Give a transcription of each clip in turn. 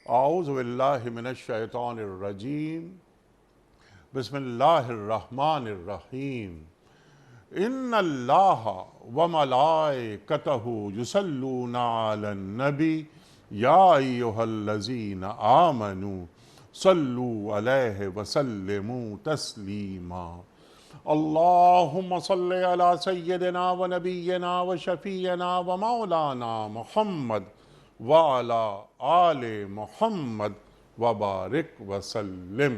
اعوذ باللہ من الشیطان الرجیم بسم اللہ الرحمن الرحیم ان اللہ وملائکتہ یصلون علی النبی یا ایہا الذین آمنوا صلوا علیہ وسلموا تسلیما اللہم صلی علی سیدنا و نبینا و شفیعنا و مولانا محمد وعلی آل محمد وبارک وسلم۔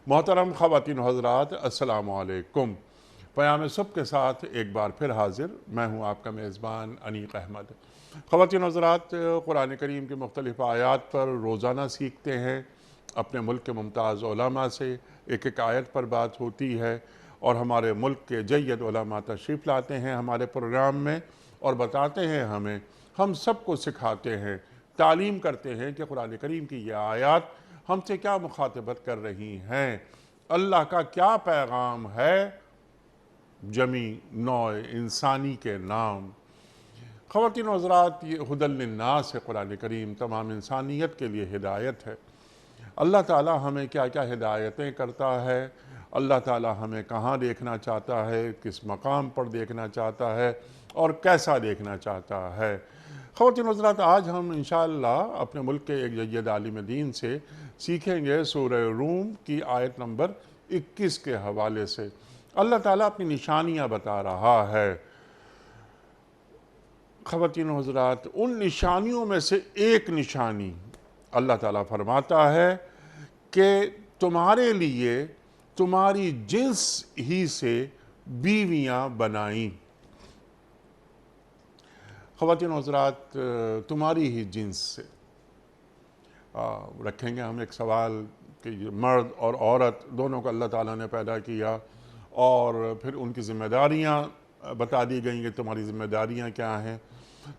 محترم خواتین و حضرات، السلام علیکم۔ پیام صبح کے ساتھ ایک بار پھر حاضر، میں ہوں آپ کا میزبان انیق احمد۔ خواتین و حضرات، قرآن کریم کی مختلف آیات پر روزانہ سیکھتے ہیں، اپنے ملک کے ممتاز علماء سے ایک ایک آیت پر بات ہوتی ہے، اور ہمارے ملک کے جید علماء تشریف لاتے ہیں ہمارے پروگرام میں اور بتاتے ہیں ہمیں، ہم سب کو سکھاتے ہیں، تعلیم کرتے ہیں کہ قرآن کریم کی یہ آیات ہم سے کیا مخاطبت کر رہی ہیں، اللہ کا کیا پیغام ہے جمی نوع انسانی کے نام۔ خواتین و حضرات، یہ ہدی للناس ہے قرآن کریم، تمام انسانیت کے لیے ہدایت ہے۔ اللہ تعالیٰ ہمیں کیا کیا ہدایتیں کرتا ہے، اللہ تعالیٰ ہمیں کہاں دیکھنا چاہتا ہے، کس مقام پر دیکھنا چاہتا ہے اور کیسا دیکھنا چاہتا ہے۔ خواتین و حضرات، آج ہم انشاءاللہ اپنے ملک کے ایک جید عالم دین سے سیکھیں گے سورہ روم کی آیت نمبر 21 کے حوالے سے۔ اللہ تعالیٰ اپنی نشانیاں بتا رہا ہے۔ خواتین و حضرات، ان نشانیوں میں سے ایک نشانی اللہ تعالیٰ فرماتا ہے کہ تمہارے لیے تمہاری جنس ہی سے بیویاں بنائیں۔ خواتین و حضرات، تمہاری ہی جنس سے رکھیں گے ہم ایک سوال کہ مرد اور عورت دونوں کو اللہ تعالیٰ نے پیدا کیا، اور پھر ان کی ذمہ داریاں بتا دی گئیں کہ تمہاری ذمہ داریاں کیا ہیں۔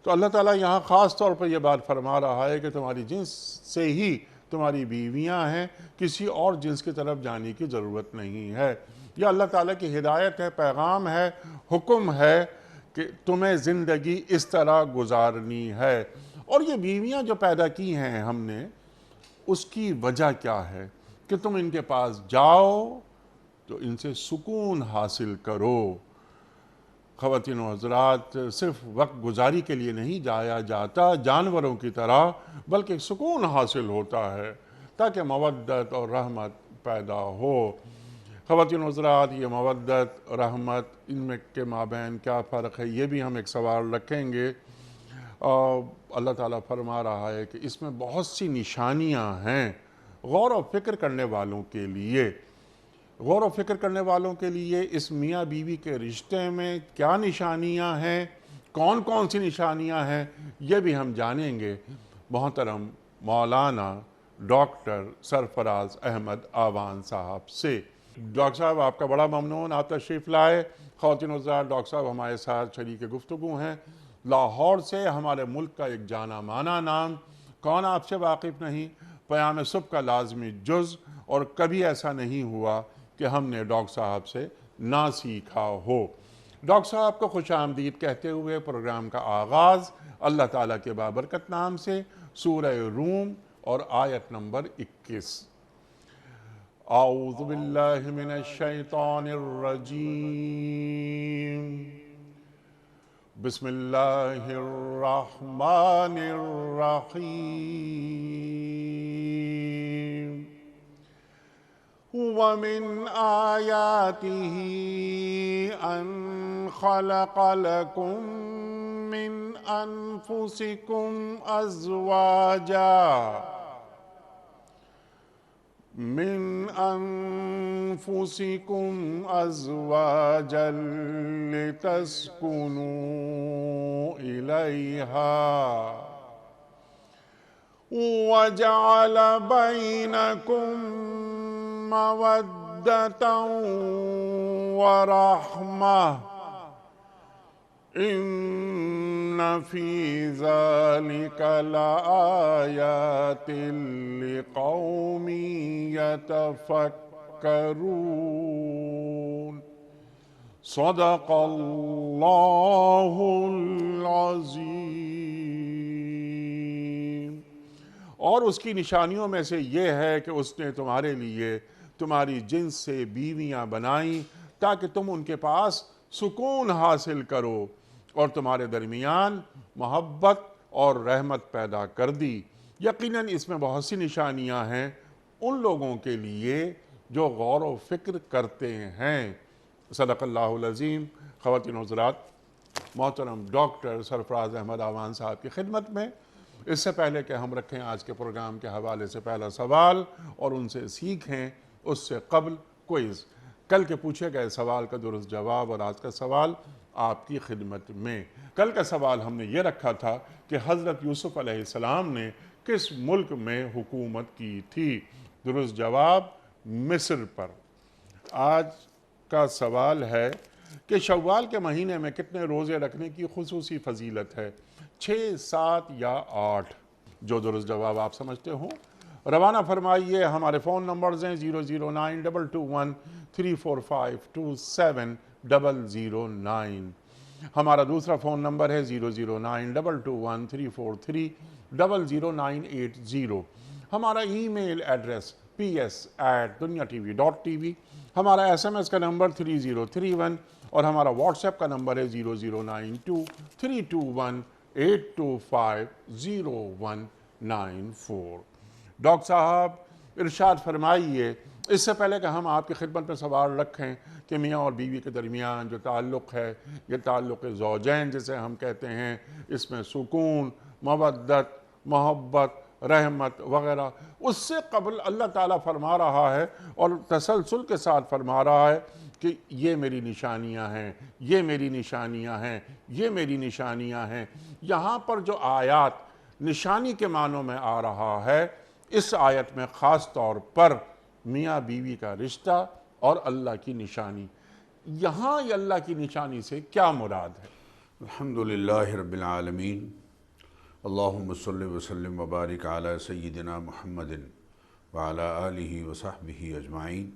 تو اللہ تعالیٰ یہاں خاص طور پر یہ بات فرما رہا ہے کہ تمہاری جنس سے ہی تمہاری بیویاں ہیں، کسی اور جنس کی طرف جانے کی ضرورت نہیں ہے۔ یہ اللہ تعالیٰ کی ہدایت ہے، پیغام ہے، حکم ہے کہ تمہیں زندگی اس طرح گزارنی ہے۔ اور یہ بیویاں جو پیدا کی ہیں ہم نے، اس کی وجہ کیا ہے کہ تم ان کے پاس جاؤ تو ان سے سکون حاصل کرو۔ خواتین و حضرات، صرف وقت گزاری کے لیے نہیں جایا جاتا جانوروں کی طرح، بلکہ سکون حاصل ہوتا ہے تاکہ مودت اور رحمت پیدا ہو۔ خواتین و حضرات، یہ مودت، رحمت، ان میں کے مابین کیا فرق ہے، یہ بھی ہم ایک سوال رکھیں گے۔ اللہ تعالیٰ فرما رہا ہے کہ اس میں بہت سی نشانیاں ہیں غور و فکر کرنے والوں کے لیے۔ غور و فکر کرنے والوں کے لیے اس میاں بیوی کے رشتے میں کیا نشانیاں ہیں، کون کون سی نشانیاں ہیں، یہ بھی ہم جانیں گے محترم مولانا ڈاکٹر سرفراز احمد آوان صاحب سے۔ ڈاکٹر صاحب، آپ کا بڑا ممنون، آپ تشریف لائے۔ خواتین و حضرات، ڈاکٹر صاحب ہمارے ساتھ شریک گفتگو ہیں لاہور سے، ہمارے ملک کا ایک جانا مانا نام، کون آپ سے واقف نہیں، پیام صبح کا لازمی جز، اور کبھی ایسا نہیں ہوا کہ ہم نے ڈاکٹر صاحب سے نہ سیکھا ہو۔ ڈاکٹر صاحب کو خوش آمدید کہتے ہوئے پروگرام کا آغاز اللہ تعالیٰ کے بابرکت نام سے، سورہ روم اور آیت نمبر 21۔ اعوذ باللہ من الشیطان الرجیم، بسم اللہ الرحمن الرحیم۔ وَمِنْ آيَاتِهِ أَنْ خَلَقَ لَكُم مِّنْ أَنفُسِكُمْ أَزْوَاجًا لِتَسْكُنُوا إِلَيْهَا وَجَعَلَ بَيْنَكُم مَّوَدَّةً وَرَحْمَةً إِنَّ فِي ذَلِكَ لَآيَاتٍ لِقَوْمٍ يَتَفَكَّرُونَ۔ صدق اللہ العظیم۔ اور اس کی نشانیوں میں سے یہ ہے کہ اس نے تمہارے لیے تمہاری جنس سے بیویاں بنائیں تاکہ تم ان کے پاس سکون حاصل کرو، اور تمہارے درمیان محبت اور رحمت پیدا کر دی۔ یقیناً اس میں بہت سی نشانیاں ہیں ان لوگوں کے لیے جو غور و فکر کرتے ہیں۔ صدق اللہ العظیم۔ خواتین و حضرات، محترم ڈاکٹر سرفراز احمد آوان صاحب کی خدمت میں اس سے پہلے کہ ہم رکھیں آج کے پروگرام کے حوالے سے پہلا سوال اور ان سے سیکھیں، اس سے قبل کوئز، کل کے پوچھے گئے سوال کا درست جواب اور آج کا سوال آپ کی خدمت میں۔ کل کا سوال ہم نے یہ رکھا تھا کہ حضرت یوسف علیہ السلام نے کس ملک میں حکومت کی تھی؟ درست جواب مصر پر۔ آج کا سوال ہے کہ شوال کے مہینے میں کتنے روزے رکھنے کی خصوصی فضیلت ہے؟ 6، 7 یا 8؟ جو درست جواب آپ سمجھتے ہوں روانہ فرمائیے۔ ہمارے فون نمبرز ہیں 009221345270009۔ ہمارا دوسرا فون نمبر ہے 009221343000980۔ ہمارا ای میل ایڈریس ps@duniatv.tv۔ ہمارا SMS کا نمبر 3031 اور ہمارا واٹس ایپ کا نمبر ہے 009232182509194۔ ڈاکٹر صاحب ارشاد فرمائیے، اس سے پہلے کہ ہم آپ کی خدمت میں سوال رکھیں کہ میاں اور بیوی کے درمیان جو تعلق ہے، یہ تعلق زوجین جسے ہم کہتے ہیں، اس میں سکون، مودت، محبت، رحمت وغیرہ، اس سے قبل اللہ تعالیٰ فرما رہا ہے اور تسلسل کے ساتھ فرما رہا ہے کہ یہ میری نشانیاں ہیں، یہ میری نشانیاں ہیں، یہ میری نشانیاں ہیں۔ یہاں پر جو آیات نشانی کے معنوں میں آ رہا ہے، اس آیت میں خاص طور پر میاں بیوی کا رشتہ اور اللہ کی نشانی، یہاں یہ اللہ کی نشانی سے کیا مراد ہے؟ الحمدللہ رب العالمین، اللہم صلی وسلم وبارک علی سیدنا محمد وعلی آلہ وصحبہ اجمعین۔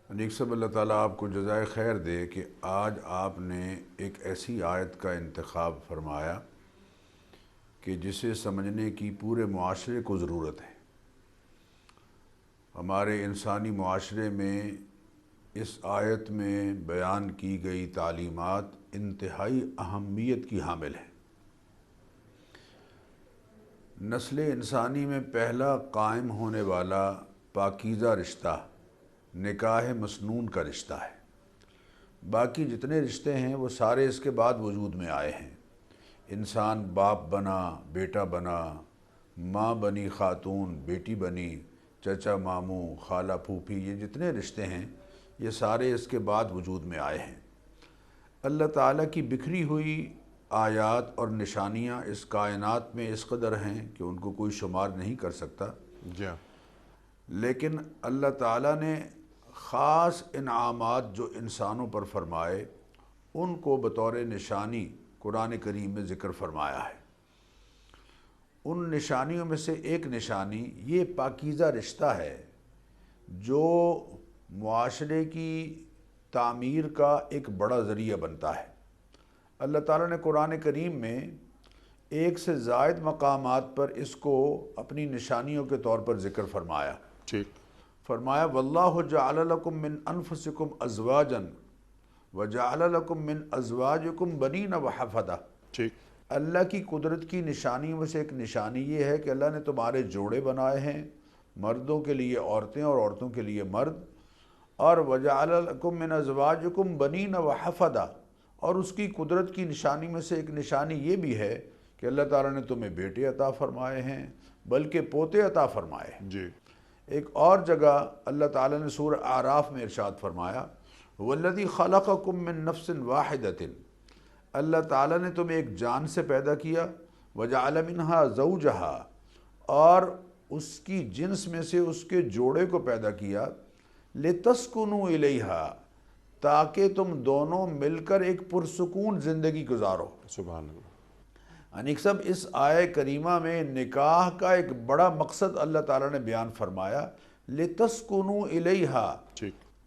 نیک سب اللہ تعالیٰ آپ کو جزائے خیر دے کہ آج آپ نے ایک ایسی آیت کا انتخاب فرمایا کہ جسے سمجھنے کی پورے معاشرے کو ضرورت ہے۔ ہمارے انسانی معاشرے میں اس آیت میں بیان کی گئی تعلیمات انتہائی اہمیت کی حامل ہیں۔ نسل انسانی میں پہلا قائم ہونے والا پاکیزہ رشتہ نکاح مسنون کا رشتہ ہے۔ باقی جتنے رشتے ہیں وہ سارے اس کے بعد وجود میں آئے ہیں۔ انسان باپ بنا، بیٹا بنا، ماں بنی خاتون، بیٹی بنی، چچا ماموں، خالہ پھوپھی، یہ جتنے رشتے ہیں یہ سارے اس کے بعد وجود میں آئے ہیں۔ اللہ تعالیٰ کی بکھری ہوئی آیات اور نشانیاں اس کائنات میں اس قدر ہیں کہ ان کو کوئی شمار نہیں کر سکتا، لیکن اللہ تعالیٰ نے خاص انعامات جو انسانوں پر فرمائے ان کو بطور نشانی قرآن کریم میں ذکر فرمایا ہے۔ ان نشانیوں میں سے ایک نشانی یہ پاکیزہ رشتہ ہے جو معاشرے کی تعمیر کا ایک بڑا ذریعہ بنتا ہے۔ اللہ تعالیٰ نے قرآن کریم میں ایک سے زائد مقامات پر اس کو اپنی نشانیوں کے طور پر ذکر فرمایا۔ فرمایا وَاللَّهُ جَعَلَ لَكُم مِّنْ أَنفُسِكُمْ أَزْوَاجًا وَجَعَلَ لَكُم مِّنْ أَزْوَاجِكُمْ بَنِينَ وَحَفَدَةً۔ اللہ کی قدرت کی نشانیوں میں سے ایک نشانی یہ ہے کہ اللہ نے تمہارے جوڑے بنائے ہیں، مردوں کے لیے عورتیں اور عورتوں کے لیے مرد، اور وَجَعَلَ لَكُم مِّنْ أَزْوَاجِكُمْ بَنِينَ وَحَفَدَةً، اور اس کی قدرت کی نشانی میں سے ایک نشانی یہ بھی ہے کہ اللہ تعالیٰ نے تمہیں بیٹے عطا فرمائے ہیں بلکہ پوتے عطا فرمائے ہیں۔ ایک اور جگہ اللہ تعالیٰ نے سورہ اعراف میں ارشاد فرمایا وَالَّذِي خَلَقَكُم مِّن نَفْسٍ وَاحِدَةٍ، اللہ تعالیٰ نے تمہیں ایک جان سے پیدا کیا، وَجَعَلَ مِنْهَا زَوْجَهَا، اور اس کی جنس میں سے اس کے جوڑے کو پیدا کیا، لِتَسْكُنُوا إِلَيْهَا، تاکہ تم دونوں مل کر ایک پرسکون زندگی گزارو۔ سبحان اللہ۔ انیک سب اس آیہ کریمہ میں نکاح کا ایک بڑا مقصد اللہ تعالیٰ نے بیان فرمایا، لِتَسْكُنُوا إِلَيْهَا،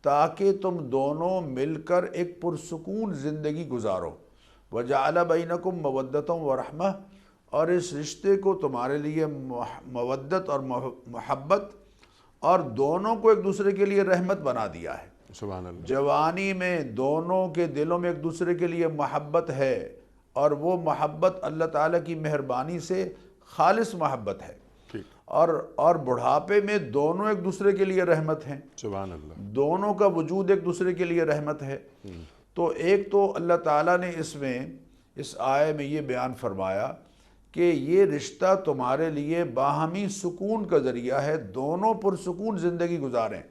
تاکہ تم دونوں مل کر ایک پرسکون زندگی گزارو، وَجَعَلَ بَيْنَكُمْ مَوَدَّةً وَرَحْمَةً، اور اس رشتے کو تمہارے لیے مودت اور محبت اور دونوں کو ایک دوسرے کے لیے رحمت بنا دیا ہے۔ سبحان اللہ۔ جوانی میں دونوں کے دلوں میں ایک دوسرے کے لیے محبت ہے، اور وہ محبت اللہ تعالیٰ کی مہربانی سے خالص محبت ہے، ٹھیک۔ اور بڑھاپے میں دونوں ایک دوسرے کے لیے رحمت ہیں، سبحان اللہ۔ دونوں کا وجود ایک دوسرے کے لیے رحمت ہے۔ تو ایک تو اللہ تعالیٰ نے اس آیے میں یہ بیان فرمایا کہ یہ رشتہ تمہارے لیے باہمی سکون کا ذریعہ ہے، دونوں پرسکون زندگی گزاریں۔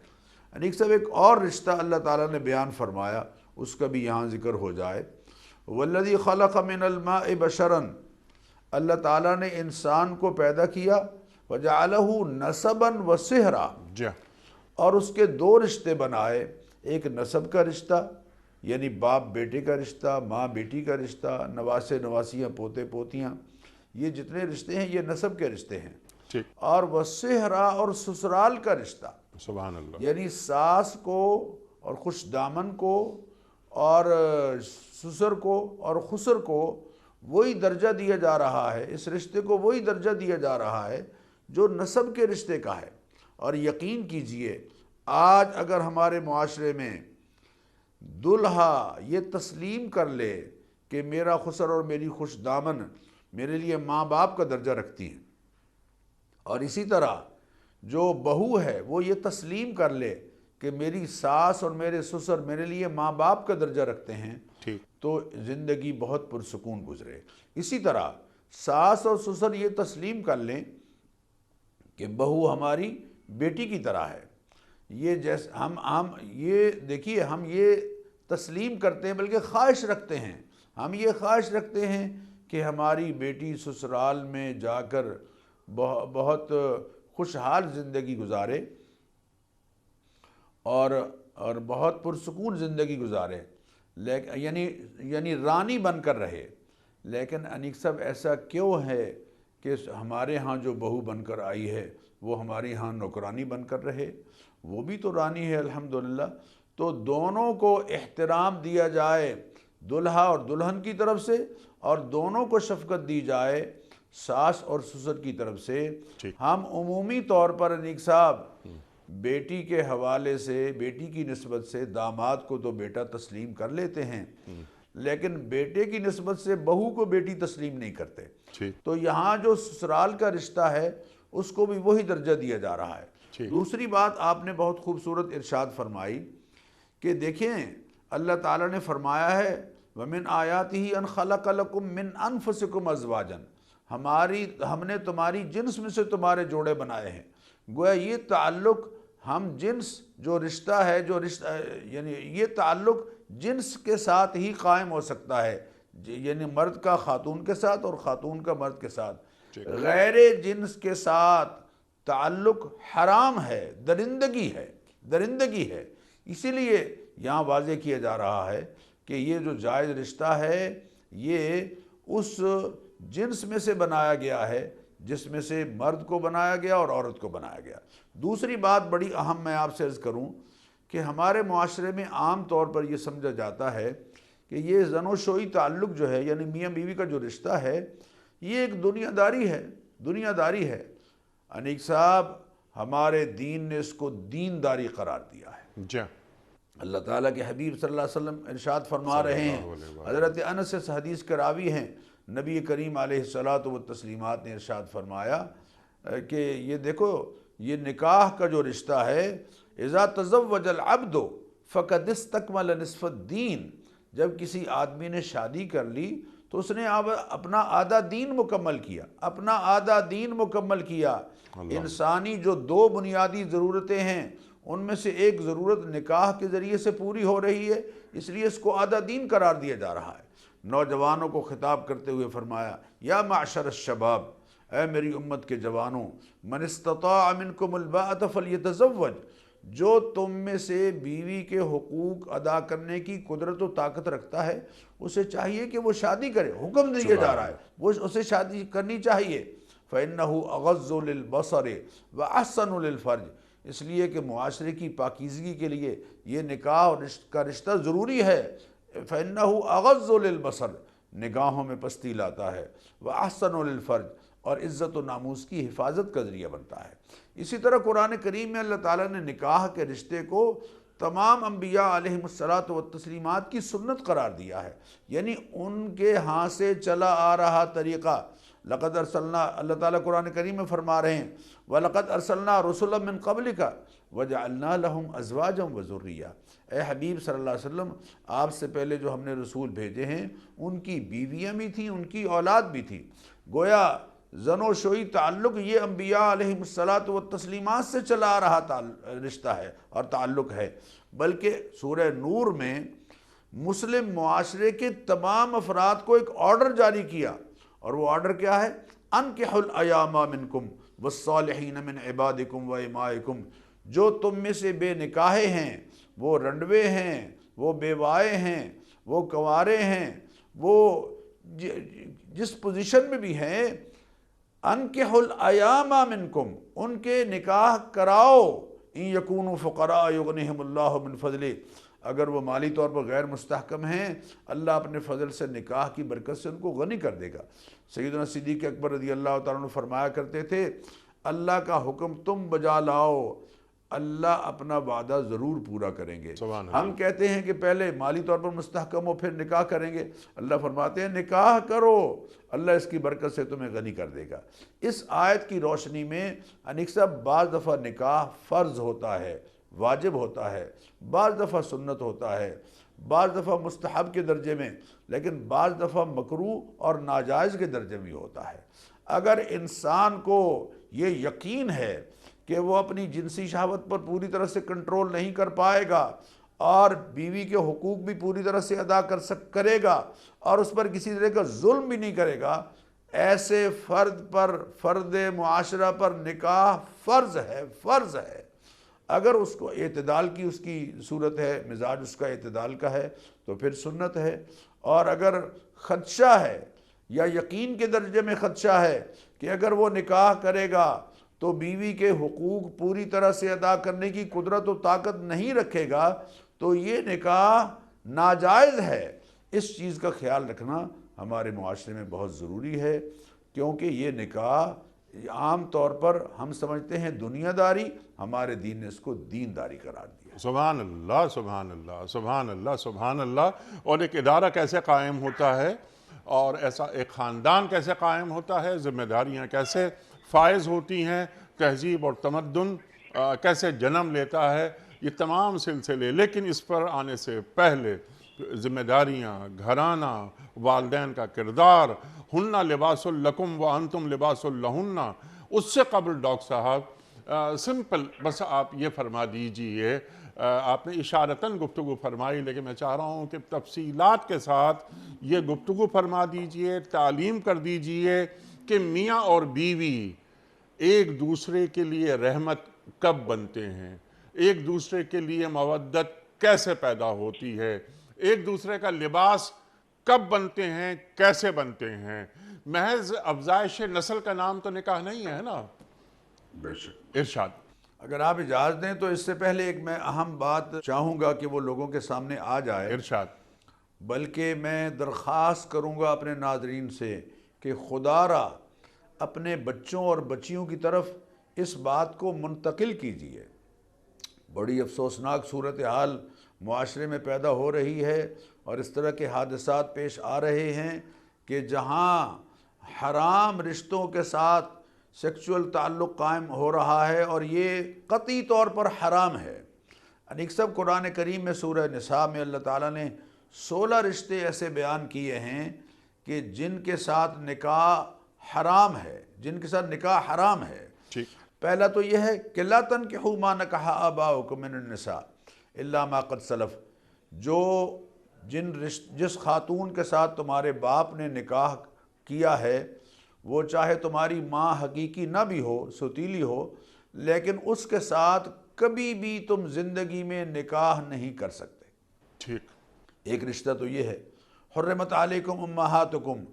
انیک صاحب، ایک اور رشتہ اللہ تعالیٰ نے بیان فرمایا، اس کا بھی یہاں ذکر ہو جائے۔ والذی خلق من الماء بشرا، اللہ تعالیٰ نے انسان کو پیدا کیا، وجعلہ نسبا وصہرا، جی۔ اور اس کے دو رشتے بنائے، ایک نسب کا رشتہ یعنی باپ بیٹے کا رشتہ، ماں بیٹی کا رشتہ، نواسے نواسیاں، پوتے پوتیاں، یہ جتنے رشتے ہیں یہ نسب کے رشتے ہیں، ٹھیک۔ اور وصہرا، اور سسرال کا رشتہ، سبحان اللہ۔ یعنی ساس کو اور خوش دامن کو اور سسر کو اور خسر کو وہی درجہ دیا جا رہا ہے، اس رشتے کو وہی درجہ دیا جا رہا ہے جو نسب کے رشتے کا ہے۔ اور یقین کیجئے آج اگر ہمارے معاشرے میں دلہا یہ تسلیم کر لے کہ میرا خسر اور میری خوش دامن میرے لیے ماں باپ کا درجہ رکھتی ہیں، اور اسی طرح جو بہو ہے وہ یہ تسلیم کر لے کہ میری ساس اور میرے سسر میرے لیے ماں باپ کا درجہ رکھتے ہیں، ٹھیک۔ تو زندگی بہت پرسکون گزرے۔ اسی طرح ساس اور سسر یہ تسلیم کر لیں کہ بہو ہماری بیٹی کی طرح ہے، یہ جیسے ہم یہ دیکھیے، ہم یہ تسلیم کرتے ہیں بلکہ خواہش رکھتے ہیں، ہم یہ خواہش رکھتے ہیں کہ ہماری بیٹی سسرال میں جا کر بہت خوشحال زندگی گزارے اور بہت پرسکون زندگی گزارے، یعنی رانی بن کر رہے۔ لیکن انیک صاحب، ایسا کیوں ہے کہ ہمارے ہاں جو بہو بن کر آئی ہے وہ ہمارے ہاں نوکرانی بن کر رہے؟ وہ بھی تو رانی ہے الحمدللہ۔ تو دونوں کو احترام دیا جائے دلہا اور دلہن کی طرف سے، اور دونوں کو شفقت دی جائے ساس اور سسر کی طرف سے۔ ہم عمومی طور پر انیک صاحب بیٹی کے حوالے سے، بیٹی کی نسبت سے داماد کو تو بیٹا تسلیم کر لیتے ہیں، لیکن بیٹے کی نسبت سے بہو کو بیٹی تسلیم نہیں کرتے۔ تو یہاں جو سسرال کا رشتہ ہے اس کو بھی وہی درجہ دیا جا رہا ہے۔ دوسری بات آپ نے بہت خوبصورت ارشاد فرمائی کہ دیکھیں اللہ تعالیٰ نے فرمایا ہے وَمِنْ آيَاتِهِ أَنْ خَلَقَ لَكُم مِّنْ أَنفُسِكُمْ أَزْوَاجًا، ہم نے تمہاری جنس میں سے تمہارے جوڑے بنائے ہیں۔ گویا یہ تعلق ہم جنس جو رشتہ ہے، یعنی یہ تعلق جنس کے ساتھ ہی قائم ہو سکتا ہے، یعنی مرد کا خاتون کے ساتھ اور خاتون کا مرد کے ساتھ۔ غیر جنس کے ساتھ تعلق حرام ہے، درندگی ہے۔ اسی لیے یہاں واضح کیا جا رہا ہے کہ یہ جو جائز رشتہ ہے یہ اس جنس میں سے بنایا گیا ہے جس میں سے مرد کو بنایا گیا اور عورت کو بنایا گیا۔ دوسری بات بڑی اہم میں آپ سے عرض کروں کہ ہمارے معاشرے میں عام طور پر یہ سمجھا جاتا ہے کہ یہ زن و شوئی تعلق جو ہے، یعنی میاں بیوی کا جو رشتہ ہے، یہ ایک دنیا داری ہے۔ انیک صاحب، ہمارے دین نے اس کو دینداری قرار دیا ہے۔ جی۔ اللہ تعالیٰ کے حبیب صلی اللہ علیہ وسلم ارشاد فرما رہے ہیں، حضرت انس سے حدیث کے راوی ہیں، نبی کریم علیہ الصلاۃ والتسلیمات نے ارشاد فرمایا کہ یہ دیکھو، یہ نکاح کا جو رشتہ ہے، اذا تزوج العبد فقد استکمل نصف الدین، جب کسی آدمی نے شادی کر لی تو اس نے اپنا آدھا دین مکمل کیا۔ انسانی جو دو بنیادی ضرورتیں ہیں ان میں سے ایک ضرورت نکاح کے ذریعے سے پوری ہو رہی ہے، اس لیے اس کو آدھا دین قرار دیا جا رہا ہے۔ نوجوانوں کو خطاب کرتے ہوئے فرمایا، یا معشر الشباب، اے میری امت کے جوانوں، من استطاع منکم الباءۃ فلیتزوج، جو تم میں سے بیوی کے حقوق ادا کرنے کی قدرت و طاقت رکھتا ہے اسے چاہیے کہ وہ شادی کرے۔ حکم دیا جا رہا ہے وہ اسے شادی کرنی چاہیے۔ فَإِنَّهُ أَغَضُّ لِلْبَصَرِ وَأَحْسَنُ لِلْفَرْجِ، اس لیے کہ معاشرے کی پاکیزگی کے لیے یہ نکاح کا رشتہ ضروری ہے۔ فَإِنَّهُ أَغَضُّ لِلْبَصَرِ، نگاہوں میں پستی لاتا ہے، وَأَحْسَنُ لِلْفَرْجِ اور عزت و ناموس کی حفاظت کا ذریعہ بنتا ہے۔ اسی طرح قرآن کریم میں اللہ تعالیٰ نے نکاح کے رشتے کو تمام انبیاء علیہم الصلاۃ والتسلیمات کی سنت قرار دیا ہے، یعنی ان کے ہاں سے چلا آ رہا طریقہ۔ لقد ارسلنا، اللہ تعالیٰ قرآن کریم میں فرما رہے ہیں وَلَقَدْ أَرْسَلْنَا رُسُلًا مِّن قَبْلِكَ وَجَعَلْنَا لَهُمْ أَزْوَاجًا وَذُرِّيَّةً، اے حبیب صلی اللہ علیہ وسلم، آپ سے پہلے جو ہم نے رسول بھیجے ہیں ان کی بیویاں بھی تھیں، ان کی اولاد بھی تھی۔ گویا زن و شوئی تعلق یہ انبیاء علیہم الصلاۃ والتسلیمات سے چلا آ رہا رشتہ ہے اور تعلق ہے، بلکہ سورہ نور میں مسلم معاشرے کے تمام افراد کو ایک آرڈر جاری کیا، اور وہ آرڈر کیا ہے؟ انکحوا الایام منکم والصالحین من عبادکم و امائکم، جو تم میں سے بے نکاحے ہیں، وہ رنڈوے ہیں، وہ بیوائے ہیں، وہ کنوارے ہیں، وہ جس پوزیشن میں بھی ہیں، انکحوا الایام منکم، ان کے نکاح کراؤ، ان یکونوا فقراء یغنہم اللہ من فضلہ، اگر وہ مالی طور پر غیر مستحکم ہیں اللہ اپنے فضل سے نکاح کی برکت سے ان کو غنی کر دے گا۔ سیدنا صدیق اکبر رضی اللہ تعالیٰ عنہ فرمایا کرتے تھے اللہ کا حکم تم بجا لاؤ، اللہ اپنا وعدہ ضرور پورا کریں گے۔ سبحان ہم کہتے ہیں کہ پہلے مالی طور پر مستحکم ہو پھر نکاح کریں گے، اللہ فرماتے ہیں نکاح کرو، اللہ اس کی برکت سے تمہیں غنی کر دے گا۔ اس آیت کی روشنی میں انیک صاحب بعض دفعہ نکاح فرض ہوتا ہے، واجب ہوتا ہے، بعض دفعہ سنت ہوتا ہے، بعض دفعہ مستحب کے درجے میں، لیکن بعض دفعہ مکروہ اور ناجائز کے درجے میں ہوتا ہے۔ اگر انسان کو یہ یقین ہے کہ وہ اپنی جنسی شہوت پر پوری طرح سے کنٹرول نہیں کر پائے گا اور بیوی کے حقوق بھی پوری طرح سے ادا کرے گا اور اس پر کسی طرح کا ظلم بھی نہیں کرے گا، ایسے فرد پر، فرد معاشرہ پر نکاح فرض ہے، فرض ہے۔ اگر اس کو اعتدال کی اس کی صورت ہے، مزاج اس کا اعتدال کا ہے تو پھر سنت ہے، اور اگر خدشہ ہے یا یقین کے درجے میں خدشہ ہے کہ اگر وہ نکاح کرے گا تو بیوی کے حقوق پوری طرح سے ادا کرنے کی قدرت و طاقت نہیں رکھے گا تو یہ نکاح ناجائز ہے۔ اس چیز کا خیال رکھنا ہمارے معاشرے میں بہت ضروری ہے، کیونکہ یہ نکاح عام طور پر ہم سمجھتے ہیں دنیا داری، ہمارے دین نے اس کو دین داری قرار دیا۔ سبحان اللہ، سبحان اللہ، سبحان اللہ، سبحان اللہ۔ اور ایک ادارہ کیسے قائم ہوتا ہے اور ایسا ایک خاندان کیسے قائم ہوتا ہے، ذمہ داریاں کیسے فائز ہوتی ہیں، تہذیب اور تمدن کیسے جنم لیتا ہے، یہ تمام سلسلے، لیکن اس پر آنے سے پہلے ذمہ داریاں، گھرانہ، والدین کا کردار، ہنہ لباس لکم وانتم لباس لہن، اس سے قبل ڈاکٹر صاحب سمپل بس آپ یہ فرما دیجئے، آپ نے اشارتاً گفتگو فرمائی لیکن میں چاہ رہا ہوں کہ تفصیلات کے ساتھ یہ گفتگو فرما دیجئے، تعلیم کر دیجئے کہ میاں اور بیوی ایک دوسرے کے لیے رحمت کب بنتے ہیں، ایک دوسرے کے لیے مودت کیسے پیدا ہوتی ہے، ایک دوسرے کا لباس کب بنتے ہیں، کیسے بنتے ہیں۔ محض افزائش نسل کا نام تو نکاح نہیں ہے نا۔ بے شک۔ ارشاد۔ اگر آپ اجازت دیں تو اس سے پہلے ایک میں اہم بات چاہوں گا کہ وہ لوگوں کے سامنے آ جائے، ارشاد۔ بلکہ میں درخواست کروں گا اپنے ناظرین سے کہ خدا را اپنے بچوں اور بچیوں کی طرف اس بات کو منتقل کیجیے۔ بڑی افسوسناک صورتحال معاشرے میں پیدا ہو رہی ہے اور اس طرح کے حادثات پیش آ رہے ہیں کہ جہاں حرام رشتوں کے ساتھ سیکچول تعلق قائم ہو رہا ہے اور یہ قطعی طور پر حرام ہے۔ انیک صاحب قرآن کریم میں سورہ نساء میں اللہ تعالیٰ نے 16 رشتے ایسے بیان کیے ہیں کہ جن کے ساتھ نکاح حرام ہے، جن کے ساتھ نکاح حرام ہے۔ ٹھیک۔ پہلا تو یہ ہے کہ لا تنکحوا ما نکح آباؤکم من النساء الا ما قد سلف، جس خاتون کے ساتھ تمہارے باپ نے نکاح کیا ہے وہ چاہے تمہاری ماں حقیقی نہ بھی ہو، سوتیلی ہو، لیکن اس کے ساتھ کبھی بھی تم زندگی میں نکاح نہیں کر سکتے۔ ٹھیک۔ ایک رشتہ تو یہ ہے۔ حرمت علیکم امہاتکم،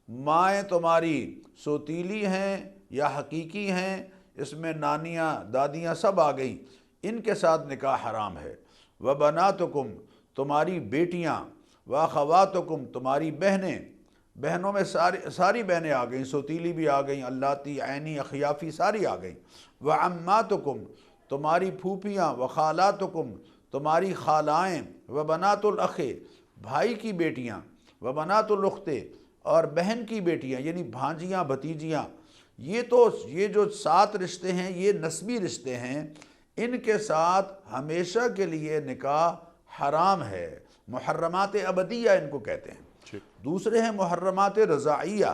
مائیں تمہاری سوتیلی ہیں یا حقیقی ہیں، اس میں نانیاں دادیاں سب آ گئیں، ان کے ساتھ نکاح حرام ہے۔ وبناتکم، تمہاری بیٹیاں، واخواتکم، تمہاری بہنیں، بہنوں میں ساری بہنیں آ گئیں، سوتیلی بھی آ گئیں، اللاتی، عینی، اخیافی ساری آ گئیں۔ وعماتکم، تمہاری پھوپھیاں، وخالاتکم، تمہاری خالائیں، وبنات الاخ، بھائی کی بیٹیاں، وبنات الاخت، اور بہن کی بیٹیاں یعنی بھانجیاں بھتیجیاں۔ یہ جو 7 رشتے ہیں یہ نسبی رشتے ہیں، ان کے ساتھ ہمیشہ کے لیے نکاح حرام ہے، محرمات ابدیہ ان کو کہتے ہیں۔ ٹھیک، دوسرے ہیں محرمات رضاعیہ،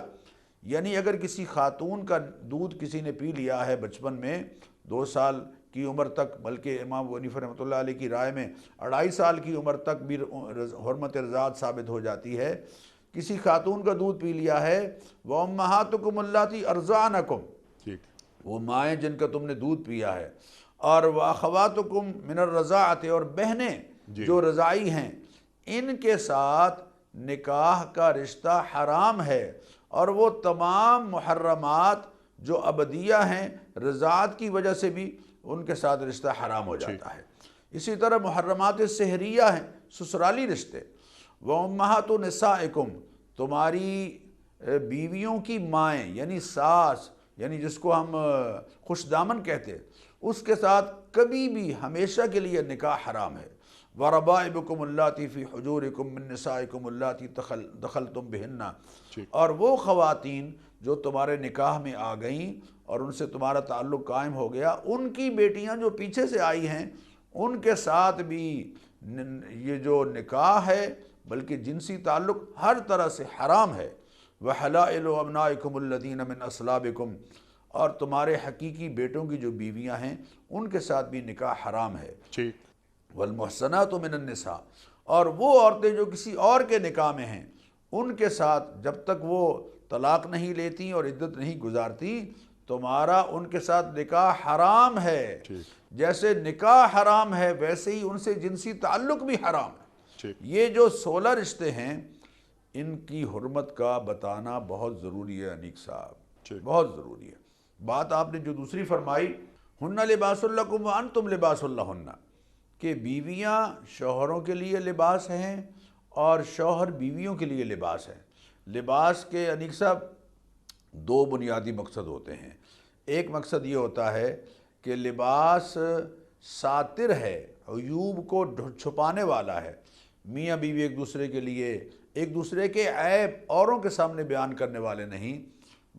یعنی اگر کسی خاتون کا دودھ کسی نے پی لیا ہے بچپن میں 2 سال کی عمر تک، بلکہ امام ابو حنیفہ رحمۃ اللہ علیہ کی رائے میں 2.5 سال کی عمر تک بھی حرمت رضاعت ثابت ہو جاتی ہے۔ کسی خاتون کا دودھ پی لیا ہے، وَأُمَّهَاتُكُمُ اللَّاتِي أَرْضَعْنَكُمْ، ٹھیک، وہ مائیں جن کا تم نے دودھ پیا ہے، اور وَأَخَوَاتُكُمْ مِنَ الرَّضَاعَةِ، اور بہنیں جی، جو رضاعی ہیں، ان کے ساتھ نکاح کا رشتہ حرام ہے، اور وہ تمام محرمات جو ابدیہ ہیں رضاعت کی وجہ سے بھی ان کے ساتھ رشتہ حرام ہو ٹھیک، جاتا ہے۔ اسی طرح محرمات سحریہ ہیں، سسرالی رشتے۔ وَأُمَّهَاتُ نِسَائِكُمْ، تمہاری بیویوں کی مائیں یعنی ساس، یعنی جس کو ہم خوش دامن کہتے ہیں، اس کے ساتھ کبھی بھی ہمیشہ کے لیے نکاح حرام ہے۔ وَرَبَائِبُكُمُ اللَّاتِي فِي حُجُورِكُم مِّن نِّسَائِكُمُ اللَّاتِي دَخَلْتُم بِهِنَّ، اور وہ خواتین جو تمہارے نکاح میں آ گئیں اور ان سے تمہارا تعلق قائم ہو گیا، ان کی بیٹیاں جو پیچھے سے آئی ہیں ان کے ساتھ بھی یہ جو نکاح ہے بلکہ جنسی تعلق ہر طرح سے حرام ہے۔ وَحَلَائِلُ أَبْنَائِكُمُ الَّذِينَ مِنْ أَصْلَابِكُمْ، اور تمہارے حقیقی بیٹوں کی جو بیویاں ہیں ان کے ساتھ بھی نکاح حرام ہے۔ ٹھیک، والمحصنات من النساء، اور وہ عورتیں جو کسی اور کے نکاح میں ہیں ان کے ساتھ جب تک وہ طلاق نہیں لیتی اور عدت نہیں گزارتی تمہارا ان کے ساتھ نکاح حرام ہے۔ ٹھیک، جیسے نکاح حرام ہے ویسے ہی ان سے جنسی تعلق بھی حرام ہے۔ ٹھیک، یہ جو 16 رشتے ہیں ان کی حرمت کا بتانا بہت ضروری ہے انیق صاحب، ٹھیک، بہت ضروری ہے۔ بات آپ نے جو دوسری فرمائی، ہن لباس لکم وانتم لباس لہن، کہ بیویاں شوہروں کے لیے لباس ہیں اور شوہر بیویوں کے لیے لباس ہیں۔ لباس کے انیق صاحب 2 بنیادی مقصد ہوتے ہیں۔ ایک مقصد یہ ہوتا ہے کہ لباس ساتر ہے، عیوب کو چھپانے والا ہے، میاں بیوی ایک دوسرے کے لیے ایک دوسرے کے عیب اوروں کے سامنے بیان کرنے والے نہیں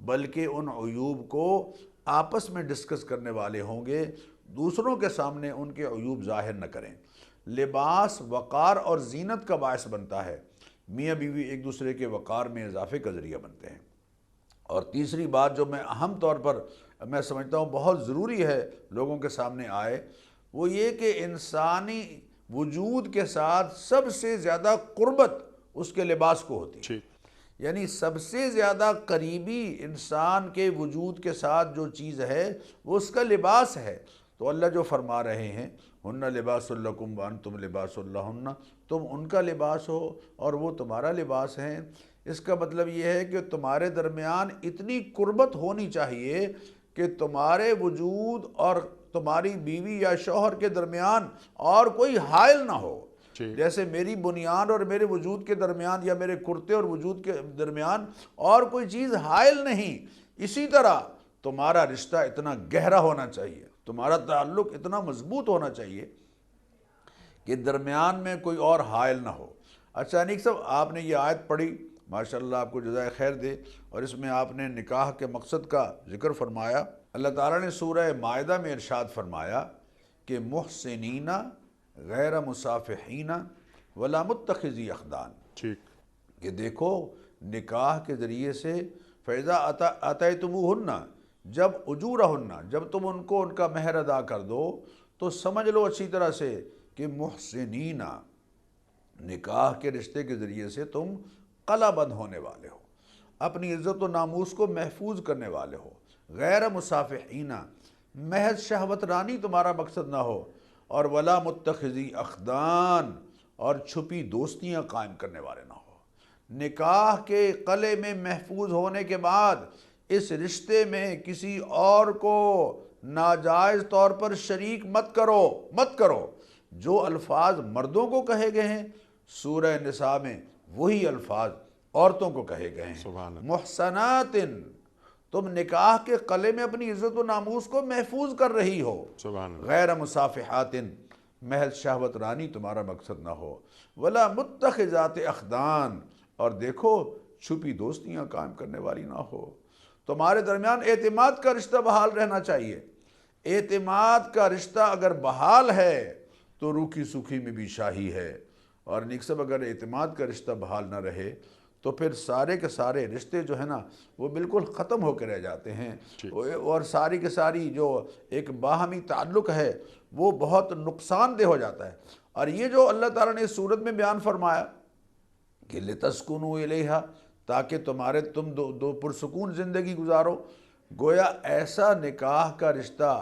بلکہ ان عیوب کو آپس میں ڈسکس کرنے والے ہوں گے، دوسروں کے سامنے ان کے عیوب ظاہر نہ کریں۔ لباس وقار اور زینت کا باعث بنتا ہے، میاں بیوی ایک دوسرے کے وقار میں اضافے کا ذریعہ بنتے ہیں۔ اور تیسری بات جو میں اہم طور پر میں سمجھتا ہوں بہت ضروری ہے لوگوں کے سامنے آئے، وہ یہ کہ انسانی وجود کے ساتھ سب سے زیادہ قربت اس کے لباس کو ہوتی ہے۔ ٹھیک، یعنی سب سے زیادہ قریبی انسان کے وجود کے ساتھ جو چیز ہے وہ اس کا لباس ہے۔ تو اللہ جو فرما رہے ہیں ہن لباس لکم وانتم لباس لہن، تم ان کا لباس ہو اور وہ تمہارا لباس ہیں۔ اس کا مطلب یہ ہے کہ تمہارے درمیان اتنی قربت ہونی چاہیے کہ تمہارے وجود اور تمہاری بیوی یا شوہر کے درمیان اور کوئی حائل نہ ہو۔ ٹھیک، جیسے میری بنیاد اور میرے وجود کے درمیان یا میرے کرتے اور وجود کے درمیان اور کوئی چیز حائل نہیں، اسی طرح تمہارا رشتہ اتنا گہرا ہونا چاہیے، تمہارا تعلق اتنا مضبوط ہونا چاہیے کہ درمیان میں کوئی اور حائل نہ ہو۔ اچھا انیق صاحب، آپ نے یہ آیت پڑھی، ماشاءاللہ آپ کو جزائے خیر دے، اور اس میں آپ نے نکاح کے مقصد کا ذکر فرمایا۔ اللہ تعالیٰ نے سورہ مائدہ میں ارشاد فرمایا کہ محسنین غیر مصافحین ولا متخذی اخدان، ٹھیک، کہ دیکھو نکاح کے ذریعے سے فَإِذَا آتَيْتُمُوهُنَّ، جب اجورہن، جب تم ان کو ان کا مہر ادا کر دو تو سمجھ لو اچھی طرح سے کہ محسنین، نکاح کے رشتے کے ذریعے سے تم قلع بند ہونے والے ہو، اپنی عزت و ناموس کو محفوظ کرنے والے ہو، غیر مصافحین، محض شہوت رانی تمہارا مقصد نہ ہو، اور ولا متخذی اخدان، اور چھپی دوستیاں قائم کرنے والے نہ ہو۔ نکاح کے قلعے میں محفوظ ہونے کے بعد اس رشتے میں کسی اور کو ناجائز طور پر شریک مت کرو۔ جو الفاظ مردوں کو کہے گئے ہیں سورہ نساء میں وہی الفاظ عورتوں کو کہے گئے ہیں۔ سبحان اللہ۔ محسنات، تم نکاح کے قلعے میں اپنی عزت و ناموس کو محفوظ کر رہی ہو۔ سبحان اللہ۔ غیر مصافحات، محض شہوت رانی تمہارا مقصد نہ ہو۔ ولا متخذات اخدان، اور دیکھو چھپی دوستیاں قائم کرنے والی نہ ہو۔ تمہارے درمیان اعتماد کا رشتہ بحال رہنا چاہیے۔ اعتماد کا رشتہ اگر بحال ہے تو روکھی سوکھی میں بھی شاہی ہے، اور نکسب اگر اعتماد کا رشتہ بحال نہ رہے تو پھر سارے کے سارے رشتے جو ہے نا وہ بالکل ختم ہو کے رہ جاتے ہیں، اور ساری کے ساری جو ایک باہمی تعلق ہے وہ بہت نقصان دہ ہو جاتا ہے۔ اور یہ جو اللہ تعالیٰ نے اس صورت میں بیان فرمایا کہ لِتَسْكُنُوا إِلَيْهَا، تاکہ تم دو پرسکون زندگی گزارو، گویا ایسا نکاح کا رشتہ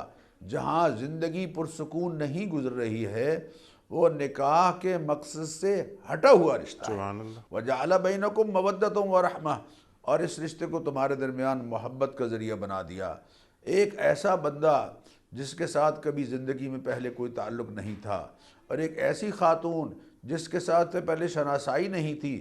جہاں زندگی پرسکون نہیں گزر رہی ہے وہ نکاح کے مقصد سے ہٹا ہوا رشتہ ہے۔ سبحان اللہ۔ وَجَعَلَ بَيْنَكُمْ مَوَدَّةً وَرَحْمَةً، اور اس رشتے کو تمہارے درمیان محبت کا ذریعہ بنا دیا۔ ایک ایسا بندہ جس کے ساتھ کبھی زندگی میں پہلے کوئی تعلق نہیں تھا، اور ایک ایسی خاتون جس کے ساتھ پہلے شناسائی نہیں تھی،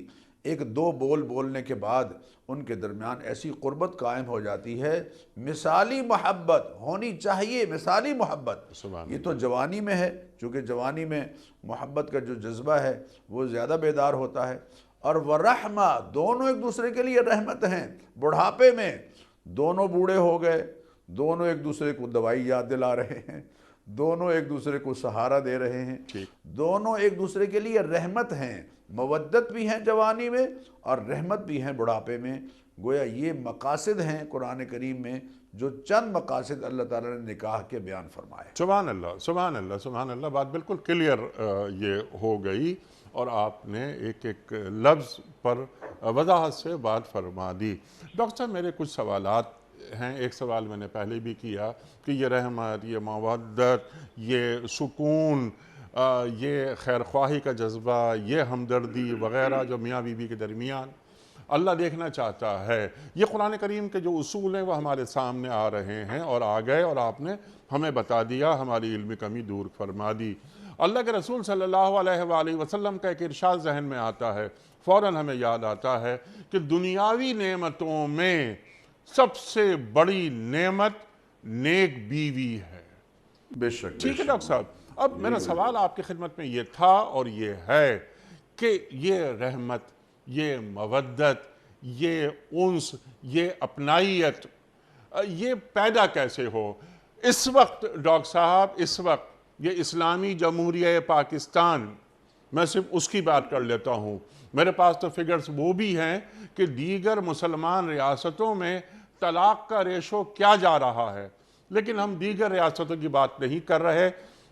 ایک دو بول بولنے کے بعد ان کے درمیان ایسی قربت قائم ہو جاتی ہے۔ مثالی محبت ہونی چاہیے، مثالی محبت۔ سبحان یہ تو جوانی میں ہے، چونکہ جوانی میں محبت کا جو جذبہ ہے وہ زیادہ بیدار ہوتا ہے، اور ورحمہ، دونوں ایک دوسرے کے لیے رحمت ہیں۔ بڑھاپے میں دونوں بوڑھے ہو گئے، دونوں ایک دوسرے کو دوائی یاد دلا رہے ہیں، دونوں ایک دوسرے کو سہارا دے رہے ہیں، دونوں ایک دوسرے کے لیے رحمت ہیں۔ مودت بھی ہیں جوانی میں اور رحمت بھی ہیں بڑھاپے میں۔ گویا یہ مقاصد ہیں قرآن کریم میں، جو چند مقاصد اللہ تعالیٰ نے نکاح کے بیان فرمائے۔ سبحان اللہ، سبحان اللہ، سبحان اللہ۔ بات بالکل کلیئر یہ ہو گئی، اور آپ نے ایک ایک لفظ پر وضاحت سے بات فرما دی۔ ڈاکٹر صاحب میرے کچھ سوالات ہیں۔ ایک سوال میں نے پہلے بھی کیا کہ یہ رحمت، یہ مودت، یہ سکون، یہ خیر خواہی کا جذبہ، یہ ہمدردی وغیرہ جو میاں بیوی کے درمیان اللہ دیکھنا چاہتا ہے، یہ قرآن کریم کے جو اصول ہیں وہ ہمارے سامنے آ رہے ہیں اور آ گئے، اور آپ نے ہمیں بتا دیا، ہماری علمی کمی دور فرما دی۔ اللہ کے رسول صلی اللہ علیہ وآلہ وسلم کا ایک ارشاد ذہن میں آتا ہے، فوراً ہمیں یاد آتا ہے کہ دنیاوی نعمتوں میں سب سے بڑی نعمت نیک بیوی ہے۔ بے شک، ٹھیک ہے ڈاکٹر صاحب، اب میرا سوال آپ کی خدمت میں یہ تھا اور یہ ہے کہ یہ رحمت، یہ مودت، یہ انس، یہ اپنائیت، یہ پیدا کیسے ہو؟ اس وقت ڈاکٹر صاحب، اس وقت یہ اسلامی جمہوریہ پاکستان، میں صرف اس کی بات کر لیتا ہوں، میرے پاس تو فگرز وہ بھی ہیں کہ دیگر مسلمان ریاستوں میں طلاق کا ریشو کیا جا رہا ہے، لیکن ہم دیگر ریاستوں کی بات نہیں کر رہے،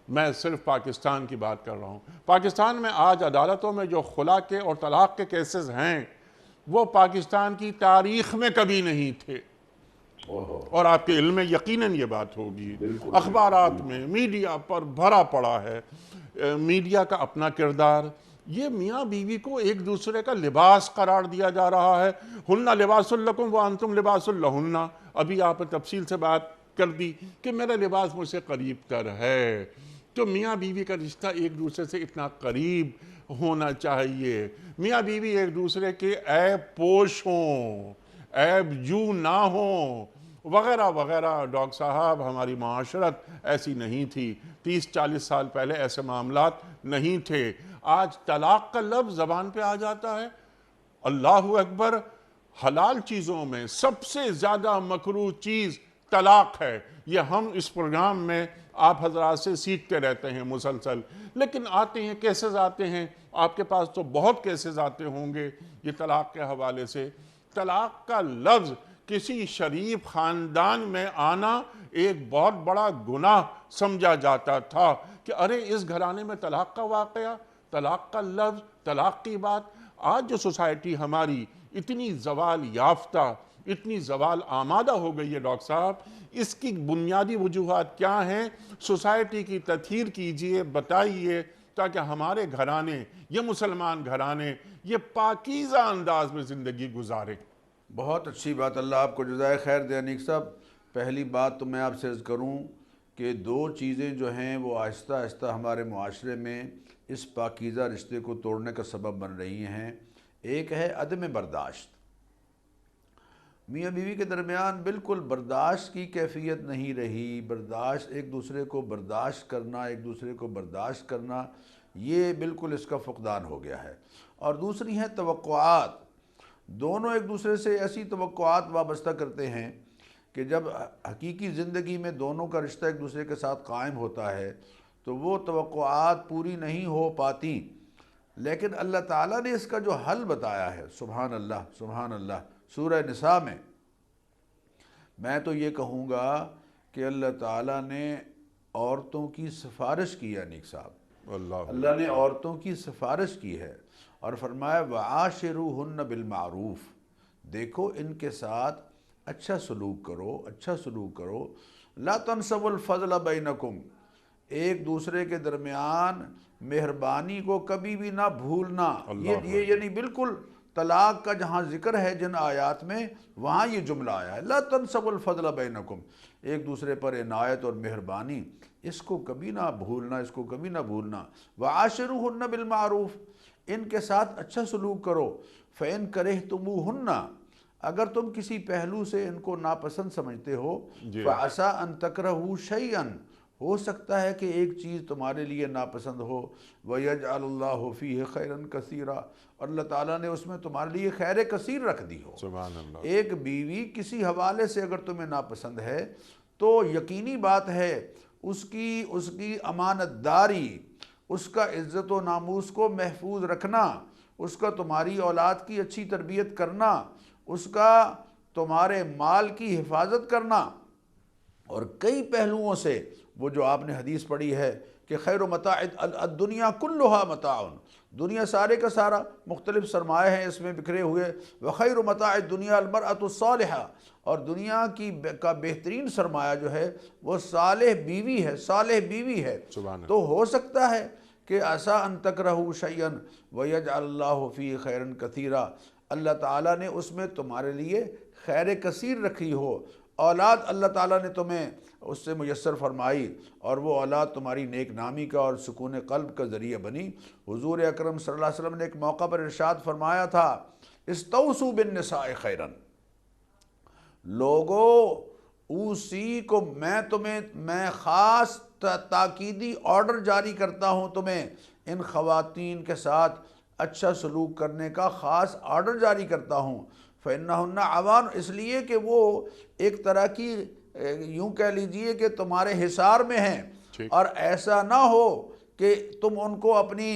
میں صرف پاکستان کی بات کر رہا ہوں۔ پاکستان میں آج عدالتوں میں جو خلا کے اور طلاق کے کیسز ہیں وہ پاکستان کی تاریخ میں کبھی نہیں تھے، اور آپ کے علم میں یقیناً یہ بات ہوگی، اخبارات میں، میڈیا پر بھرا پڑا ہے۔ میڈیا کا اپنا کردار، یہ میاں بیوی کو ایک دوسرے کا لباس قرار دیا جا رہا ہے۔ ہن لباس لکم وانتم لباس لہن، ابھی آپ نے تفصیل سے بات کر دی کہ میرا لباس مجھ سے قریب تر ہے۔ تو میاں بیوی کا رشتہ ایک دوسرے سے اتنا قریب ہونا چاہیے، میاں بیوی ایک دوسرے کے عیب پوش ہوں، عیب جو نہ ہوں، وغیرہ وغیرہ۔ ڈاکٹر صاحب ہماری معاشرت ایسی نہیں تھی، 30-40 سال پہلے ایسے معاملات نہیں تھے۔ آج طلاق کا لفظ زبان پہ آ جاتا ہے، اللہ اکبر، حلال چیزوں میں سب سے زیادہ مکروہ چیز طلاق ہے۔ یہ ہم اس پروگرام میں آپ حضرات سے سیکھتے رہتے ہیں مسلسل، لیکن آتے ہیں کیسز آتے ہیں، آپ کے پاس تو بہت کیسز آتے ہوں گے یہ طلاق کے حوالے سے۔ طلاق کا لفظ کسی شریف خاندان میں آنا ایک بہت بڑا گناہ سمجھا جاتا تھا کہ ارے اس گھرانے میں طلاق کا واقعہ، طلاق کا لفظ، طلاق کی بات۔ آج جو سوسائٹی ہماری اتنی زوال یافتہ، اتنی زوال آمادہ ہو گئی ہے ڈاکٹر صاحب، اس کی بنیادی وجوہات کیا ہیں؟ سوسائٹی کی تطہیر کیجئے، بتائیے، تاکہ ہمارے گھرانے، یہ مسلمان گھرانے، یہ پاکیزہ انداز میں زندگی گزاریں۔ بہت اچھی بات، اللہ آپ کو جزائے خیر دے انیق صاحب۔ پہلی بات تو میں آپ سے عرض کروں کہ دو چیزیں جو ہیں وہ آہستہ آہستہ ہمارے معاشرے میں اس پاکیزہ رشتے کو توڑنے کا سبب بن رہی ہیں۔ ایک ہے عدم برداشت۔ میاں بیوی کے درمیان بالکل برداشت کی کیفیت نہیں رہی، برداشت، ایک دوسرے کو برداشت کرنا، ایک دوسرے کو برداشت کرنا، یہ بالکل اس کا فقدان ہو گیا ہے۔ اور دوسری ہیں توقعات، دونوں ایک دوسرے سے ایسی توقعات وابستہ کرتے ہیں کہ جب حقیقی زندگی میں دونوں کا رشتہ ایک دوسرے کے ساتھ قائم ہوتا ہے تو وہ توقعات پوری نہیں ہو پاتی۔ لیکن اللہ تعالیٰ نے اس کا جو حل بتایا ہے، سبحان اللہ سبحان اللہ، سورہ نساء میں تو یہ کہوں گا کہ اللہ تعالیٰ نے عورتوں کی سفارش کی ہے، نیک صاحب، اللہ نے عورتوں کی سفارش کی ہے اور فرمایا وَعَاشِرُوهُنَّ بِالْمَعْرُوف، دیکھو ان کے ساتھ اچھا سلوک کرو، اچھا سلوک کرو، لا تنسوا الفضل بینکم، ایک دوسرے کے درمیان مہربانی کو کبھی بھی نہ بھولنا۔ یہ یعنی بالکل طلاق کا جہاں ذکر ہے جن آیات میں، وہاں یہ جملہ آیا ہے، لا تنسوا الفضل بینکم، ایک دوسرے پر عنایت اور مہربانی، اس کو کبھی نہ بھولنا، اس کو کبھی نہ بھولنا۔ وعاشروہن بالمعروف، ان کے ساتھ اچھا سلوک کرو۔ فإن کرہتموہن، اگر تم کسی پہلو سے ان کو ناپسند سمجھتے ہو، فعسیٰ ان تکرہوا شیئا، ہو سکتا ہے کہ ایک چیز تمہارے لیے ناپسند ہو، وَيَجْعَلُ اللَّهُ فِيهِ خَيْرًا كَثِيرًا، اور اللہ تعالیٰ نے اس میں تمہارے لیے خیر کثیر رکھ دی ہو۔ سبحان اللہ۔ ایک بیوی کسی حوالے سے اگر تمہیں ناپسند ہے تو یقینی بات ہے اس کی امانت داری، اس کا عزت و ناموس کو محفوظ رکھنا، اس کا تمہاری اولاد کی اچھی تربیت کرنا، اس کا تمہارے مال کی حفاظت کرنا، اور کئی پہلوؤں سے، وہ جو آپ نے حدیث پڑھی ہے کہ خیر متاع الدنیا کلھا متاع، دنیا سارے کا سارا مختلف سرمایہ ہیں اس میں بکھرے ہوئے، وخیر متاع الدنیا المرأۃ الصالحہ، اور دنیا کا بہترین سرمایہ جو ہے وہ صالح بیوی ہے، صالح بیوی ہے۔ تو ہو سکتا ہے کہ عسیٰ ان تکرہوا شیئا ویجعل اللہ فیہ خیرا کثیرا، اللہ تعالیٰ نے اس میں تمہارے لیے خیر کثیر رکھی ہو، اولاد اللہ تعالیٰ نے تمہیں اس سے میسر فرمائی، اور وہ اولاد تمہاری نیک نامی کا اور سکون قلب کا ذریعہ بنی۔ حضور اکرم صلی اللہ علیہ وسلم نے ایک موقع پر ارشاد فرمایا تھا، استوصوا بالنساء خیرا، لوگو اوصیکم، میں خاص تاکیدی آرڈر جاری کرتا ہوں تمہیں، ان خواتین کے ساتھ اچھا سلوک کرنے کا خاص آرڈر جاری کرتا ہوں۔ فإنہن عوان، اس لیے کہ وہ ایک طرح کی، یوں کہہ لیجئے کہ تمہارے حصار میں ہیں، اور ایسا نہ ہو کہ تم ان کو اپنی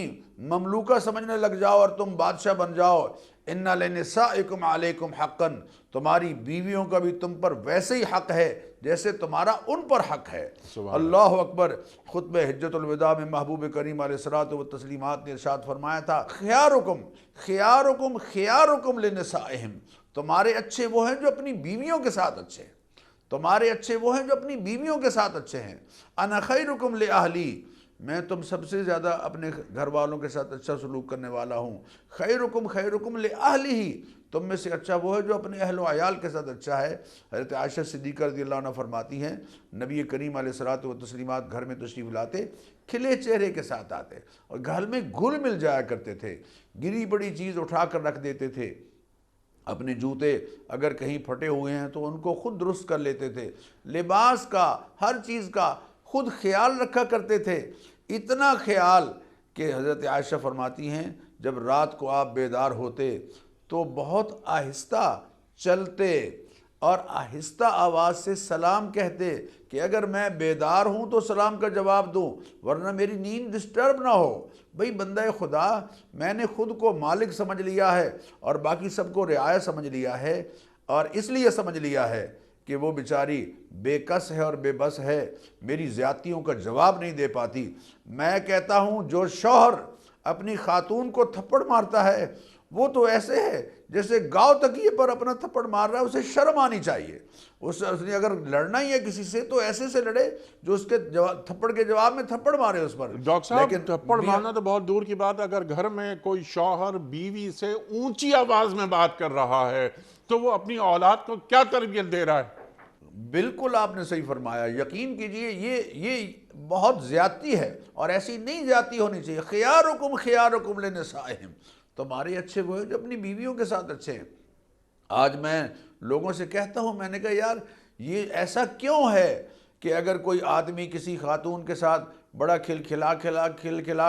مملوکہ سمجھنے لگ جاؤ اور تم بادشاہ بن جاؤ۔ ان لنسائکم علیکم حقا، تمہاری بیویوں کا بھی تم پر ویسے ہی حق ہے جیسے تمہارا ان پر حق ہے۔ اللہ اکبر۔ خطبہ حجۃ الوداع میں محبوب کریم علیہ الصلوۃ والتسلیمات نے ارشاد فرمایا تھا، خیارکم خیارکم خیارکم لنسائہم، تمہارے اچھے وہ ہیں جو اپنی بیویوں کے ساتھ اچھے ہیں، تمہارے اچھے وہ ہیں جو اپنی بیویوں کے ساتھ اچھے ہیں۔ انا خیرکم لأہلی، میں تم سب سے زیادہ اپنے گھر والوں کے ساتھ اچھا سلوک کرنے والا ہوں۔ خیرکم خیرکم لأہلہ، تم میں سے اچھا وہ ہے جو اپنے اہل و عیال کے ساتھ اچھا ہے۔ حضرت عائشہ صدیقہ رضی اللہ عنہ فرماتی ہیں، نبی کریم علیہ الصلوۃ والتسلیمات گھر میں تشریف لاتے، کھلے چہرے کے ساتھ آتے، اور گھر میں گھل مل جایا کرتے تھے، گری بڑی چیز اٹھا کر رکھ دیتے تھے، اپنے جوتے اگر کہیں پھٹے ہوئے ہیں تو ان کو خود درست کر لیتے تھے، لباس کا، ہر چیز کا خود خیال رکھا کرتے تھے، اتنا خیال کہ حضرت عائشہ فرماتی ہیں جب رات کو آپ بیدار ہوتے تو بہت آہستہ چلتے اور آہستہ آواز سے سلام کہتے کہ اگر میں بیدار ہوں تو سلام کا جواب دوں، ورنہ میری نیند ڈسٹرب نہ ہو۔ بھئی بندہ خدا، میں نے خود کو مالک سمجھ لیا ہے اور باقی سب کو رعایا سمجھ لیا ہے، اور اس لیے سمجھ لیا ہے کہ وہ بیچاری بے کس ہے اور بے بس ہے، میری زیادتیوں کا جواب نہیں دے پاتی۔ میں کہتا ہوں جو شوہر اپنی خاتون کو تھپڑ مارتا ہے وہ تو ایسے ہے جیسے گاؤں تکیے پر اپنا تھپڑ مار رہا ہے، اسے شرم آنی چاہیے۔ اس نے اگر لڑنا ہی ہے کسی سے تو ایسے سے لڑے جو اس کے تھپڑ کے جواب میں تھپڑ مارے اس پر۔ ڈاکٹر صاحب، تھپڑ مارنا تو بہت دور کی بات، اگر گھر میں کوئی شوہر بیوی سے اونچی آواز میں بات کر رہا ہے تو وہ اپنی اولاد کو کیا تربیت دے رہا ہے؟ بالکل آپ نے صحیح فرمایا، یقین کیجئے یہ بہت زیادتی ہے، اور ایسی نہیں زیادتی ہونی چاہیے۔ خیارکم خیارکم لنسائہم، تمہارے اچھے وہ ہیں جو اپنی بیویوں کے ساتھ اچھے ہیں۔ آج میں لوگوں سے کہتا ہوں، میں نے کہا یار یہ ایسا کیوں ہے کہ اگر کوئی آدمی کسی خاتون کے ساتھ بڑا کھلکھلا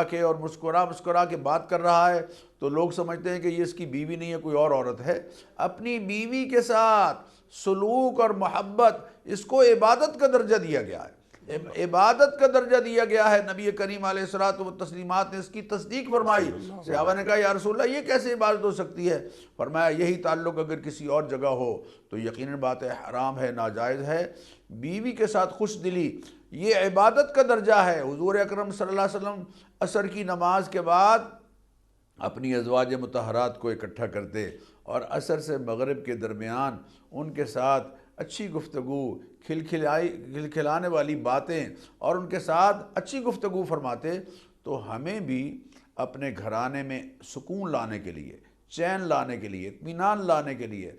کے اور مسکرا کے بات کر رہا ہے تو لوگ سمجھتے ہیں کہ یہ اس کی بیوی نہیں ہے، کوئی اور عورت ہے۔ اپنی بیوی کے ساتھ سلوک اور محبت، اس کو عبادت کا درجہ دیا گیا ہے، عبادت کا درجہ دیا گیا ہے۔ نبی کریم علیہ الصلوۃ والتسلیمات نے اس کی تصدیق فرمائی۔ صحابہ نے کہا یا رسول اللہ یہ کیسے عبادت ہو سکتی ہے؟ فرمایا یہی تعلق اگر کسی اور جگہ ہو تو یقیناً بات ہے حرام ہے، ناجائز ہے۔ بیوی کے ساتھ خوش دلی یہ عبادت کا درجہ ہے۔ حضور اکرم صلی اللہ علیہ وسلم عصر کی نماز کے بعد اپنی ازواج مطہرات کو اکٹھا کرتے اور عصر سے مغرب کے درمیان ان کے ساتھ اچھی گفتگو، کھلکھلانے والی باتیں اور ان کے ساتھ اچھی گفتگو فرماتے۔ تو ہمیں بھی اپنے گھرانے میں سکون لانے کے لیے، چین لانے کے لیے، اطمینان لانے کے لیے،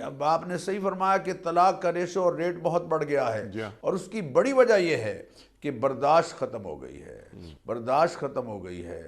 اب آپ نے صحیح فرمایا کہ طلاق کا ریشو اور ریٹ بہت بڑھ گیا ہے، اور اس کی بڑی وجہ یہ ہے کہ برداشت ختم ہو گئی ہے، برداشت ختم ہو گئی ہے۔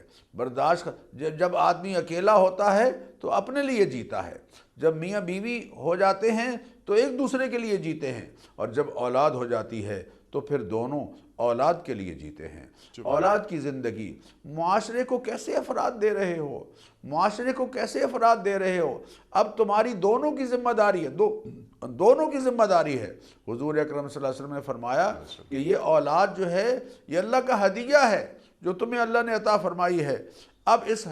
جب آدمی اکیلا ہوتا ہے تو اپنے لیے جیتا ہے، جب میاں بیوی ہو جاتے ہیں تو ایک دوسرے کے لیے جیتے ہیں، اور جب اولاد ہو جاتی ہے تو پھر دونوں اولاد کے لیے جیتے ہیں۔ اولاد کی زندگی معاشرے کو کیسے افراد دے رہے ہو، معاشرے کو کیسے افراد دے رہے ہو؟ اب تمہاری دونوں کی ذمہ داری ہے، دونوں کی ذمہ داری ہے۔ حضور اکرم صلی اللہ علیہ وسلم نے فرمایا کہ یہ اولاد جو ہے یہ اللہ کا ہدیہ ہے جو تمہیں اللہ نے عطا فرمائی ہے۔ اب اس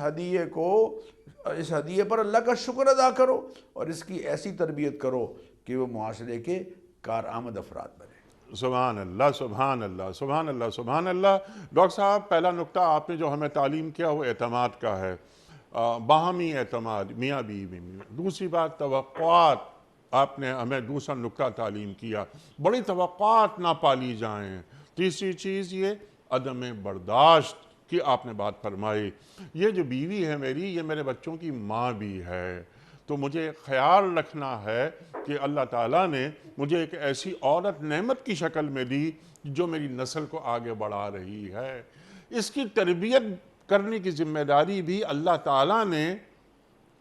ہدیے پر اللہ کا شکر ادا کرو اور اس کی ایسی تربیت کرو کہ وہ معاشرے کے کارآمد افراد بنے۔ سبحان اللہ، سبحان اللہ، سبحان اللہ، سبحان اللہ۔ ڈاکٹر صاحب، پہلا نقطہ آپ نے جو ہمیں تعلیم کیا وہ اعتماد کا ہے، باہمی اعتماد میاں بیوی میں۔ دوسری بات توقعات، آپ نے ہمیں دوسرا نقطہ تعلیم کیا، بڑی توقعات نہ پالی جائیں۔ تیسری چیز یہ عدم برداشت کی آپ نے بات فرمائی۔ یہ جو بیوی ہے میری، یہ میرے بچوں کی ماں بھی ہے، تو مجھے خیال رکھنا ہے کہ اللہ تعالیٰ نے مجھے ایک ایسی عورت نعمت کی شکل میں دی جو میری نسل کو آگے بڑھا رہی ہے۔ اس کی تربیت کرنے کی ذمہ داری بھی اللہ تعالیٰ نے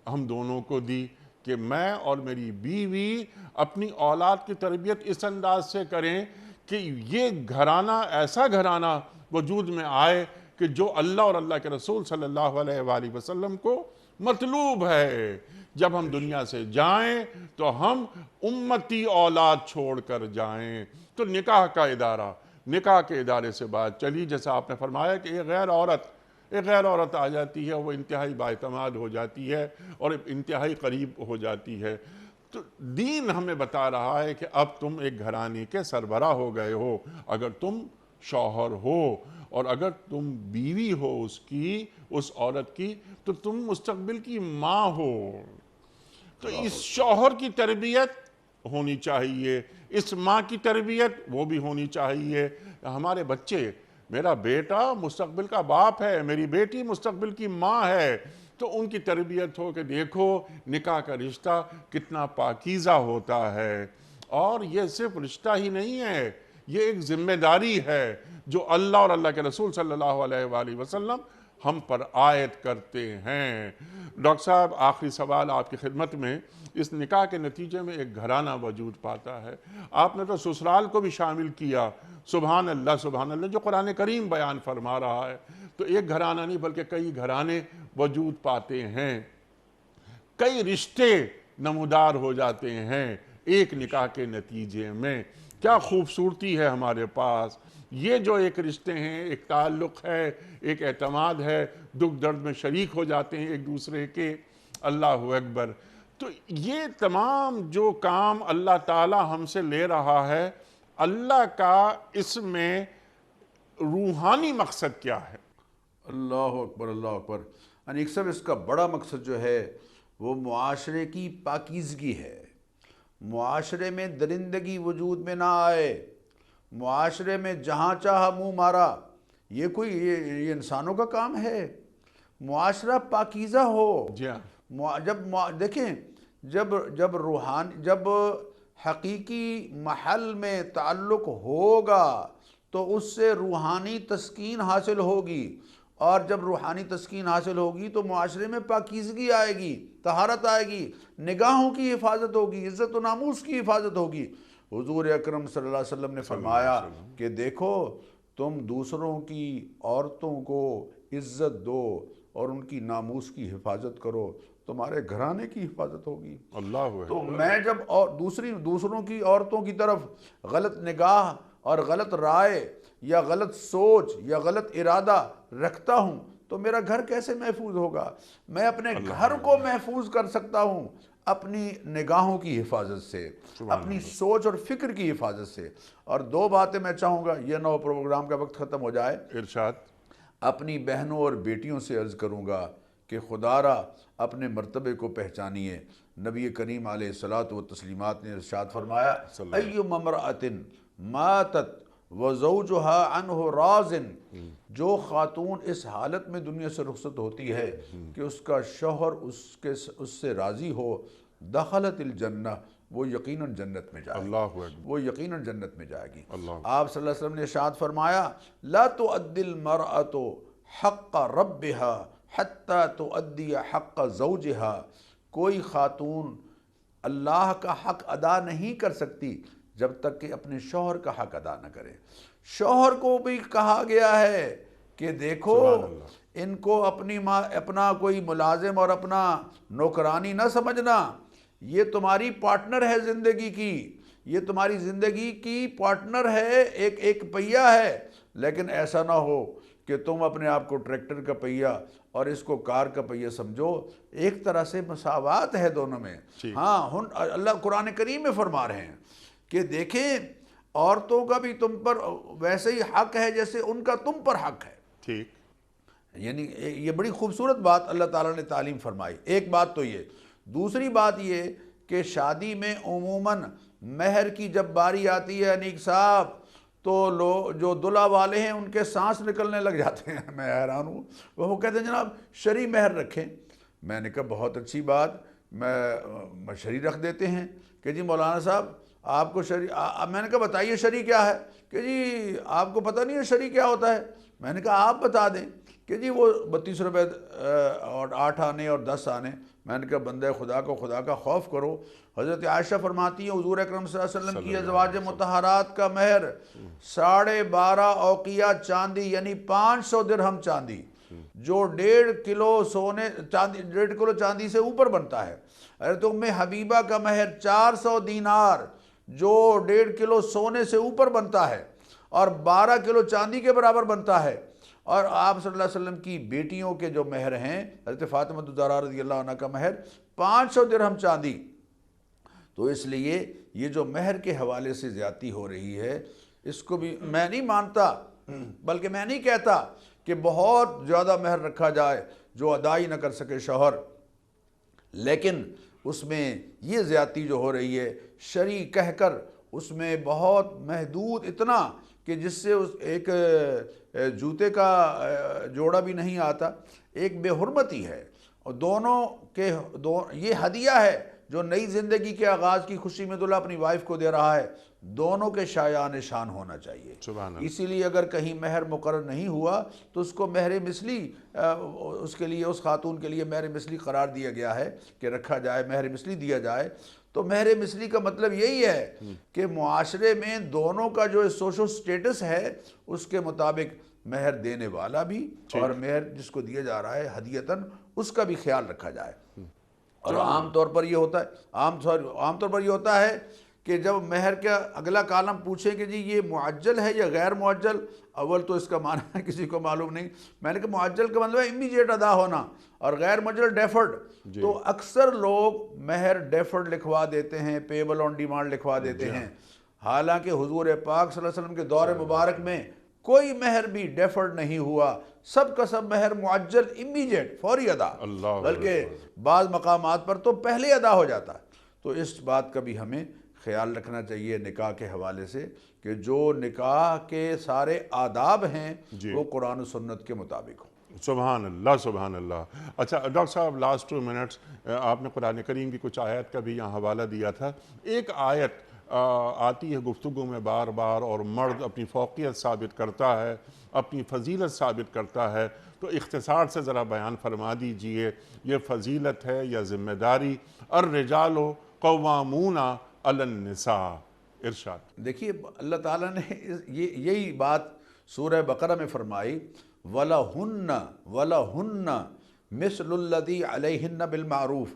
ہم دونوں کو دی کہ میں اور میری بیوی اپنی اولاد کی تربیت اس انداز سے کریں کہ یہ گھرانہ ایسا گھرانہ وجود میں آئے کہ جو اللہ اور اللہ کے رسول صلی اللہ علیہ وآلہ وسلم کو مطلوب ہے۔ جب ہم دنیا سے جائیں تو ہم امتی اولاد چھوڑ کر جائیں۔ تو نکاح کا ادارہ، نکاح کے ادارے سے بات چلی، جیسا آپ نے فرمایا کہ ایک غیر عورت آ جاتی ہے، وہ انتہائی بااعتماد ہو جاتی ہے اور انتہائی قریب ہو جاتی ہے۔ تو دین ہمیں بتا رہا ہے کہ اب تم ایک گھرانے کے سربراہ ہو گئے ہو، اگر تم شوہر ہو اور اگر تم بیوی ہو اس عورت کی، تو تم مستقبل کی ماں ہو۔ تو اس شوہر کی تربیت ہونی چاہیے، اس ماں کی تربیت وہ بھی ہونی چاہیے۔ ہمارے بچے، میرا بیٹا مستقبل کا باپ ہے، میری بیٹی مستقبل کی ماں ہے، تو ان کی تربیت ہو کہ دیکھو نکاح کا رشتہ کتنا پاکیزہ ہوتا ہے، اور یہ صرف رشتہ ہی نہیں ہے، یہ ایک ذمہ داری ہے جو اللہ اور اللہ کے رسول صلی اللہ علیہ وآلہ وسلم ہم پر عائد کرتے ہیں۔ ڈاکٹر صاحب، آخری سوال آپ کی خدمت میں، اس نکاح کے نتیجے میں ایک گھرانہ وجود پاتا ہے، آپ نے تو سسرال کو بھی شامل کیا، سبحان اللہ سبحان اللہ، جو قرآن کریم بیان فرما رہا ہے۔ تو ایک گھرانہ نہیں بلکہ کئی گھرانے وجود پاتے ہیں، کئی رشتے نمودار ہو جاتے ہیں ایک نکاح کے نتیجے میں۔ کیا خوبصورتی ہے ہمارے پاس، یہ جو ایک رشتے ہیں، ایک تعلق ہے، ایک اعتماد ہے، دکھ درد میں شریک ہو جاتے ہیں ایک دوسرے کے۔ اللہ اکبر۔ تو یہ تمام جو کام اللہ تعالی ہم سے لے رہا ہے، اللہ کا اس میں روحانی مقصد کیا ہے؟ اللہ اکبر، اللہ اکبر۔ یعنی ایک سب اس کا بڑا مقصد جو ہے وہ معاشرے کی پاکیزگی ہے، معاشرے میں درندگی وجود میں نہ آئے، معاشرے میں جہاں چاہا منہ مارا، یہ انسانوں کا کام ہے۔ معاشرہ پاکیزہ ہو۔ جی ہاں، دیکھیں جب حقیقی محل میں تعلق ہوگا تو اس سے روحانی تسکین حاصل ہوگی، اور جب روحانی تسکین حاصل ہوگی تو معاشرے میں پاکیزگی آئے گی، طہارت آئے گی، نگاہوں کی حفاظت ہوگی، عزت و ناموس کی حفاظت ہوگی۔ حضور اکرم صلی اللہ علیہ وسلم نے فرمایا کہ دیکھو تم دوسروں کی عورتوں کو عزت دو اور ان کی ناموس کی حفاظت کرو، تمہارے گھرانے کی حفاظت ہوگی۔ اللہ تو میں جب دوسروں کی عورتوں کی طرف غلط نگاہ اور غلط رائے یا غلط سوچ یا غلط ارادہ رکھتا ہوں تو میرا گھر کیسے محفوظ ہوگا؟ میں اپنے گھر کو محفوظ کر سکتا ہوں اپنی نگاہوں کی حفاظت سے، اپنی سوچ اور فکر کی حفاظت سے۔ اور دو باتیں میں چاہوں گا، یہ نہ ہو پروگرام کا وقت ختم ہو جائے، ارشاد۔ اپنی بہنوں اور بیٹیوں سے عرض کروں گا کہ خدا را اپنے مرتبے کو پہچانیے۔ نبی کریم علیہ الصلاۃ والتسلیمات نے ارشاد فرمایا ایما امرأۃ ماتت وزوجها عنہ راض، جو خاتون اس حالت میں دنیا سے رخصت ہوتی ہے کہ اس کا شوہر اس سے راضی ہو، دخلت الجنہ، وہ یقیناً جنت میں جائے گی، اللہ اکبر۔ وہ یقیناً جنت میں جائے گی۔ اللہ آپ صلی اللہ علیہ وسلم نے ارشاد فرمایا لا تؤدی المرأة حق ربها حتی تؤدی حق زوجها، کوئی خاتون اللہ کا حق ادا نہیں کر سکتی جب تک کہ اپنے شوہر کا حق ادا نہ کرے۔ شوہر کو بھی کہا گیا ہے کہ دیکھو ان کو اپنا کوئی ملازم اور اپنا نوکرانی نہ سمجھنا، یہ تمہاری پارٹنر ہے زندگی کی، یہ تمہاری زندگی کی پارٹنر ہے، ایک پہیا ہے، لیکن ایسا نہ ہو کہ تم اپنے آپ کو ٹریکٹر کا پہیا اور اس کو کار کا پہیا سمجھو۔ ایک طرح سے مساوات ہے دونوں میں۔ ہاں اللہ قرآن کریم میں فرما رہے ہیں کہ دیکھیں عورتوں کا بھی تم پر ویسے ہی حق ہے جیسے ان کا تم پر حق ہے۔ ٹھیک، یعنی یہ بڑی خوبصورت بات اللہ تعالیٰ نے تعلیم فرمائی۔ ایک بات تو یہ، دوسری بات یہ کہ شادی میں عموماً مہر کی جب باری آتی ہے انیک صاحب تو جو دلہا والے ہیں ان کے سانس نکلنے لگ جاتے ہیں۔ میں حیران ہوں، وہ کہتے ہیں جناب شرعی مہر رکھیں۔ میں نے کہا بہت اچھی بات، میں شرعی رکھ دیتے ہیں کہ جی مولانا صاحب آپ کو شرعی، میں نے کہا بتائیے شرعی کیا ہے؟ کہ جی آپ کو پتہ نہیں ہے شرعی کیا ہوتا ہے؟ میں نے کہا آپ بتا دیں کہ جی وہ 32 روپے اور 8 آنے اور 10 آنے۔ میں نے کہا بندہ خدا کو خدا کا خوف کرو۔ حضرت عائشہ فرماتی ہیں حضور اکرم صلی اللہ علیہ وسلم کی ازواج مطہرات کا مہر 12.5 اوقیہ چاندی یعنی 500 درہم چاندی، جو 1.5 کلو چاندی سے اوپر بنتا ہے۔ حضرت ام حبیبہ کا مہر 400 دینار، جو 1.5 کلو سونے سے اوپر بنتا ہے اور 12 کلو چاندی کے برابر بنتا ہے۔ اور آپ صلی اللہ علیہ وسلم کی بیٹیوں کے جو مہر ہیں، حضرت فاطمہ الزہرا رضی اللہ عنہ کا مہر 500 درہم چاندی۔ تو اس لیے یہ جو مہر کے حوالے سے زیادتی ہو رہی ہے، اس کو بھی میں نہیں مانتا، بلکہ میں نہیں کہتا کہ بہت زیادہ مہر رکھا جائے جو ادائی نہ کر سکے شوہر، لیکن اس میں یہ زیادتی جو ہو رہی ہے شرعی کہہ کر اس میں بہت محدود، اتنا کہ جس سے ایک جوتے کا جوڑا بھی نہیں آتا، ایک بے حرمتی ہے۔ اور دونوں کے یہ ہدیہ ہے جو نئی زندگی کے آغاز کی خوشی میں دلہا اپنی وائف کو دے رہا ہے، دونوں کے شایان شان ہونا چاہیے۔ اسی لیے اگر کہیں مہر مقرر نہیں ہوا تو اس کو مہر مثلی، اس کے لیے اس خاتون کے لیے مہر مثلی قرار دیا گیا ہے کہ رکھا جائے، مہر مثلی دیا جائے۔ تو مہر مثلی کا مطلب یہی ہے کہ معاشرے میں دونوں کا جو سوشل سٹیٹس ہے اس کے مطابق مہر دینے والا بھی اور مہر جس کو دیا جا رہا ہے ہدیتاً اس کا بھی خیال رکھا جائے۔ اور عام طور پر یہ ہوتا ہے کہ جب مہر کا اگلا کالم پوچھیں کہ جی یہ معجل ہے یا غیر معجل، اول تو اس کا معنی کسی کو معلوم نہیں۔ میں نے کہا معجل کا مطلب ہے امیجیٹ ادا ہونا، اور غیر معجل ڈیفرڈ۔ تو اکثر لوگ مہر ڈیفرڈ لکھوا دیتے ہیں، پیبل آن ڈیمانڈ لکھوا دیتے ہیں، حالانکہ حضور پاک صلی اللہ علیہ وسلم کے دور مبارک میں کوئی مہر بھی ڈیفرڈ نہیں ہوا، سب کا سب مہر معجل، امیجیٹ، فوری ادا، بلکہ بعض مقامات پر تو پہلے ادا ہو جاتا۔ تو اس بات کا بھی ہمیں خیال رکھنا چاہیے نکاح کے حوالے سے کہ جو نکاح کے سارے آداب ہیں وہ قرآن و سنت کے مطابق ہوں۔ سبحان اللہ، سبحان اللہ۔ اچھا ڈاکٹر صاحب لاسٹ 2 منٹس، آپ نے قرآن کریم کی کچھ آیت کا بھی یہاں حوالہ دیا تھا، ایک آیت آتی ہے گفتگو میں بار بار اور مرد اپنی فوقیت ثابت کرتا ہے، اپنی فضیلت ثابت کرتا ہے، تو اختصار سے ذرا بیان فرما دیجئے یہ فضیلت ہے یا ذمہ داری؟ الرجال قوامون علی النساء، ارشاد۔ دیکھیے اللہ تعالیٰ نے یہی بات سورہ بقرہ میں فرمائی، وَلَهُنَّ مِثْلُ الَّذِي عَلَيْهِنَّ بِالْمَعْرُوفِ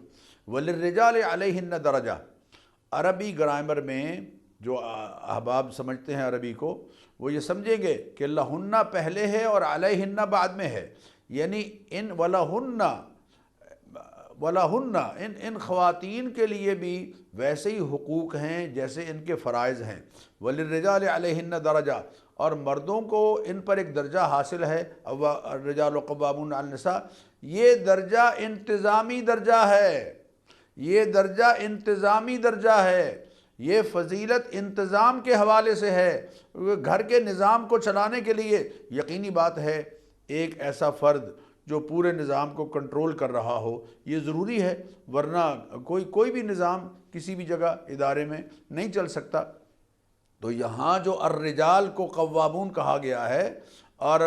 وَلِلرِّجَالِ عَلَيْهِنَّ دَرَجَةٌ۔ عربی گرامر میں جو احباب سمجھتے ہیں عربی کو، وہ یہ سمجھیں گے کہ لہن پہلے ہے اور علیہن بعد میں ہے، یعنی ان وَلَهُنَّ ان خواتین کے لیے بھی ویسے ہی حقوق ہیں جیسے ان کے فرائض ہیں، وَلِلرِّجَالِ عَلَيْهِنَّ دَرَجَةٌ، اور مردوں کو ان پر ایک درجہ حاصل ہے، الرجال قوامون علی النساء۔ یہ درجہ انتظامی درجہ ہے، یہ درجہ انتظامی درجہ ہے، یہ فضیلت انتظام کے حوالے سے ہے، گھر کے نظام کو چلانے کے لیے۔ یقینی بات ہے ایک ایسا فرد جو پورے نظام کو کنٹرول کر رہا ہو یہ ضروری ہے، ورنہ کوئی بھی نظام کسی بھی جگہ ادارے میں نہیں چل سکتا۔ تو یہاں جو الرجال کو قوامون کہا گیا ہے اور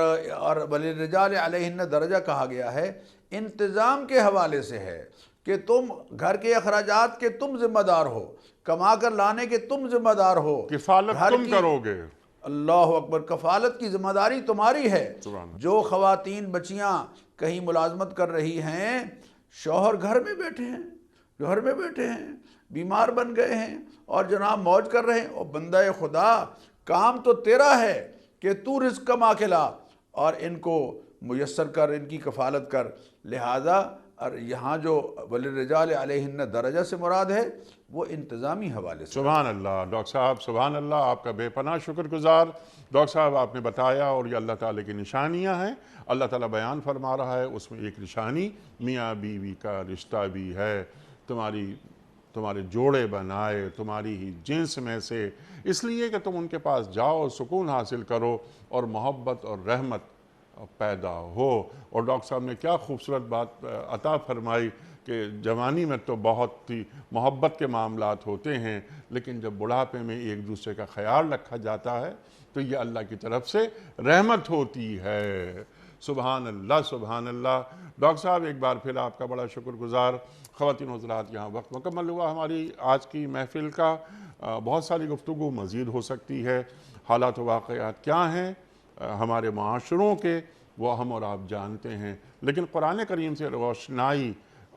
وللرجال علیہن درجہ کہا گیا ہے، انتظام کے حوالے سے ہے کہ تم گھر کے اخراجات کے تم ذمہ دار ہو، کما کر لانے کے تم ذمہ دار ہو، کفالت گھر تم کی، کرو گے۔ اللہ اکبر، کفالت کی ذمہ داری تمہاری ہے۔ سبحان اللہ۔ جو خواتین بچیاں کہیں ملازمت کر رہی ہیں، شوہر گھر میں بیٹھے ہیں، بیمار بن گئے ہیں اور جناب موج کر رہے ہیں، اور بندہ خدا کام تو تیرا ہے کہ تو رزق کما کے لا اور ان کو میسر کر، ان کی کفالت کر۔ لہذا یہاں جو وللرجال علیہن درجہ سے مراد ہے وہ انتظامی حوالے سے۔ سبحان اللہ ڈاکٹر صاحب، سبحان اللہ، آپ کا بے پناہ شکر گزار۔ ڈاکٹر صاحب آپ نے بتایا اور یہ اللہ تعالیٰ کی نشانیاں ہیں، اللہ تعالیٰ بیان فرما رہا ہے، اس میں ایک نشانی میاں بیوی کا رشتہ بھی ہے، تمہارے جوڑے بنائے تمہاری ہی جنس میں سے، اس لیے کہ تم ان کے پاس جاؤ، سکون حاصل کرو اور محبت اور رحمت پیدا ہو۔ اور ڈاکٹر صاحب نے کیا خوبصورت بات عطا فرمائی کہ جوانی میں تو بہت ہی محبت کے معاملات ہوتے ہیں، لیکن جب بڑھاپے میں ایک دوسرے کا خیال رکھا جاتا ہے تو یہ اللہ کی طرف سے رحمت ہوتی ہے۔ سبحان اللہ، سبحان اللہ۔ ڈاکٹر صاحب ایک بار پھر آپ کا بڑا شکر گزار۔ خواتین و حضرات، یہاں وقت مکمل ہوا ہماری آج کی محفل کا۔ بہت ساری گفتگو مزید ہو سکتی ہے، حالات و واقعات کیا ہیں ہمارے معاشروں کے، وہ ہم اور آپ جانتے ہیں، لیکن قرآن کریم سے روشنائی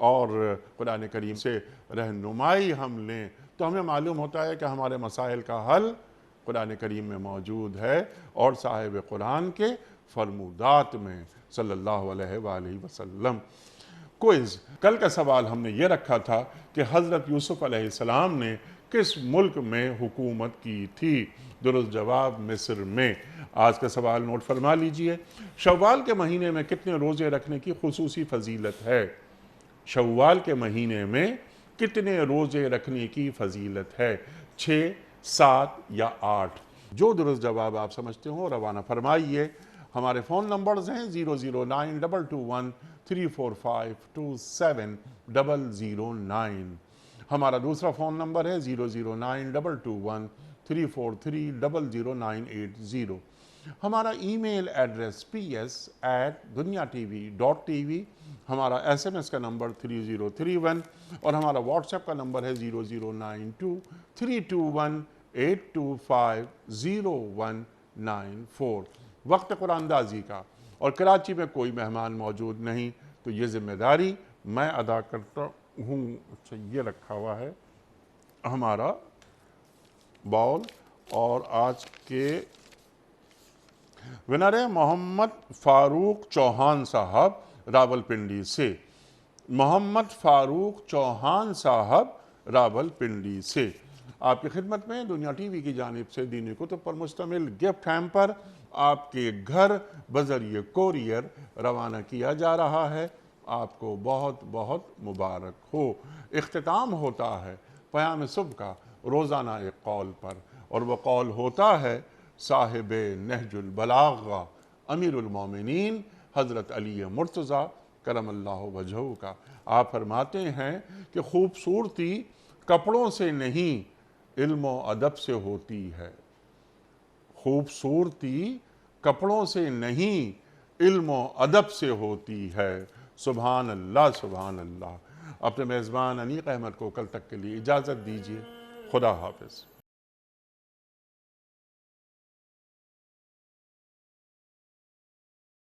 اور قرآن کریم سے رہنمائی ہم لیں تو ہمیں معلوم ہوتا ہے کہ ہمارے مسائل کا حل قرآن کریم میں موجود ہے اور صاحب قرآن کے فرمودات میں صلی اللہ علیہ وآلہ وسلم۔ کوئز، کل کا سوال ہم نے یہ رکھا تھا کہ حضرت یوسف علیہ السلام نے کس ملک میں حکومت کی تھی؟ درست جواب مصر میں۔ آج کا سوال نوٹ فرما لیجئے، شوال کے مہینے میں کتنے روزے رکھنے کی خصوصی فضیلت ہے؟ شوال کے مہینے میں کتنے روزے رکھنے کی فضیلت ہے؟ 6، 7 یا 8؟ جو درست جواب آپ سمجھتے ہو روانہ فرمائیے۔ ہمارے فون نمبرز ہیں 0092234527009۔ ہمارا دوسرا فون نمبر ہے 0092234300980۔ ہمارا ای میل ایڈریس ps@duniatv.tv، ہمارا SMS کا نمبر 3031 اور ہمارا واٹس ایپ کا نمبر ہے 009232182509194۔ وقت قرآن اندازی کا، اور کراچی میں کوئی مہمان موجود نہیں تو یہ ذمہ داری میں ادا کرتا ہوں۔ اچھا، یہ رکھا ہوا ہے ہمارا باؤل، اور آج کے ونر ہے محمد فاروق چوہان صاحب راول پنڈی سے۔ محمد فاروق چوہان صاحب راول پنڈی سے آپ کی خدمت میں دنیا ٹی وی کی جانب سے دینی کتب پر مشتمل گفٹ ہیمپر آپ کے گھر بذریعہ کوریئر روانہ کیا جا رہا ہے۔ آپ کو بہت بہت مبارک ہو۔ اختتام ہوتا ہے پیام صبح کا روزانہ ایک قول پر، اور وہ قول ہوتا ہے صاحب نہج البلاغہ امیر المومنین حضرت علی مرتضیٰ کرم اللہ وجہہ کا۔ آپ فرماتے ہیں کہ خوبصورتی کپڑوں سے نہیں علم و ادب سے ہوتی ہے، خوبصورتی کپڑوں سے نہیں علم و ادب سے ہوتی ہے۔ سبحان اللہ سبحان اللہ۔ اپنے میزبان انیق احمد کو کل تک کے لیے اجازت دیجیے۔ خدا حافظ۔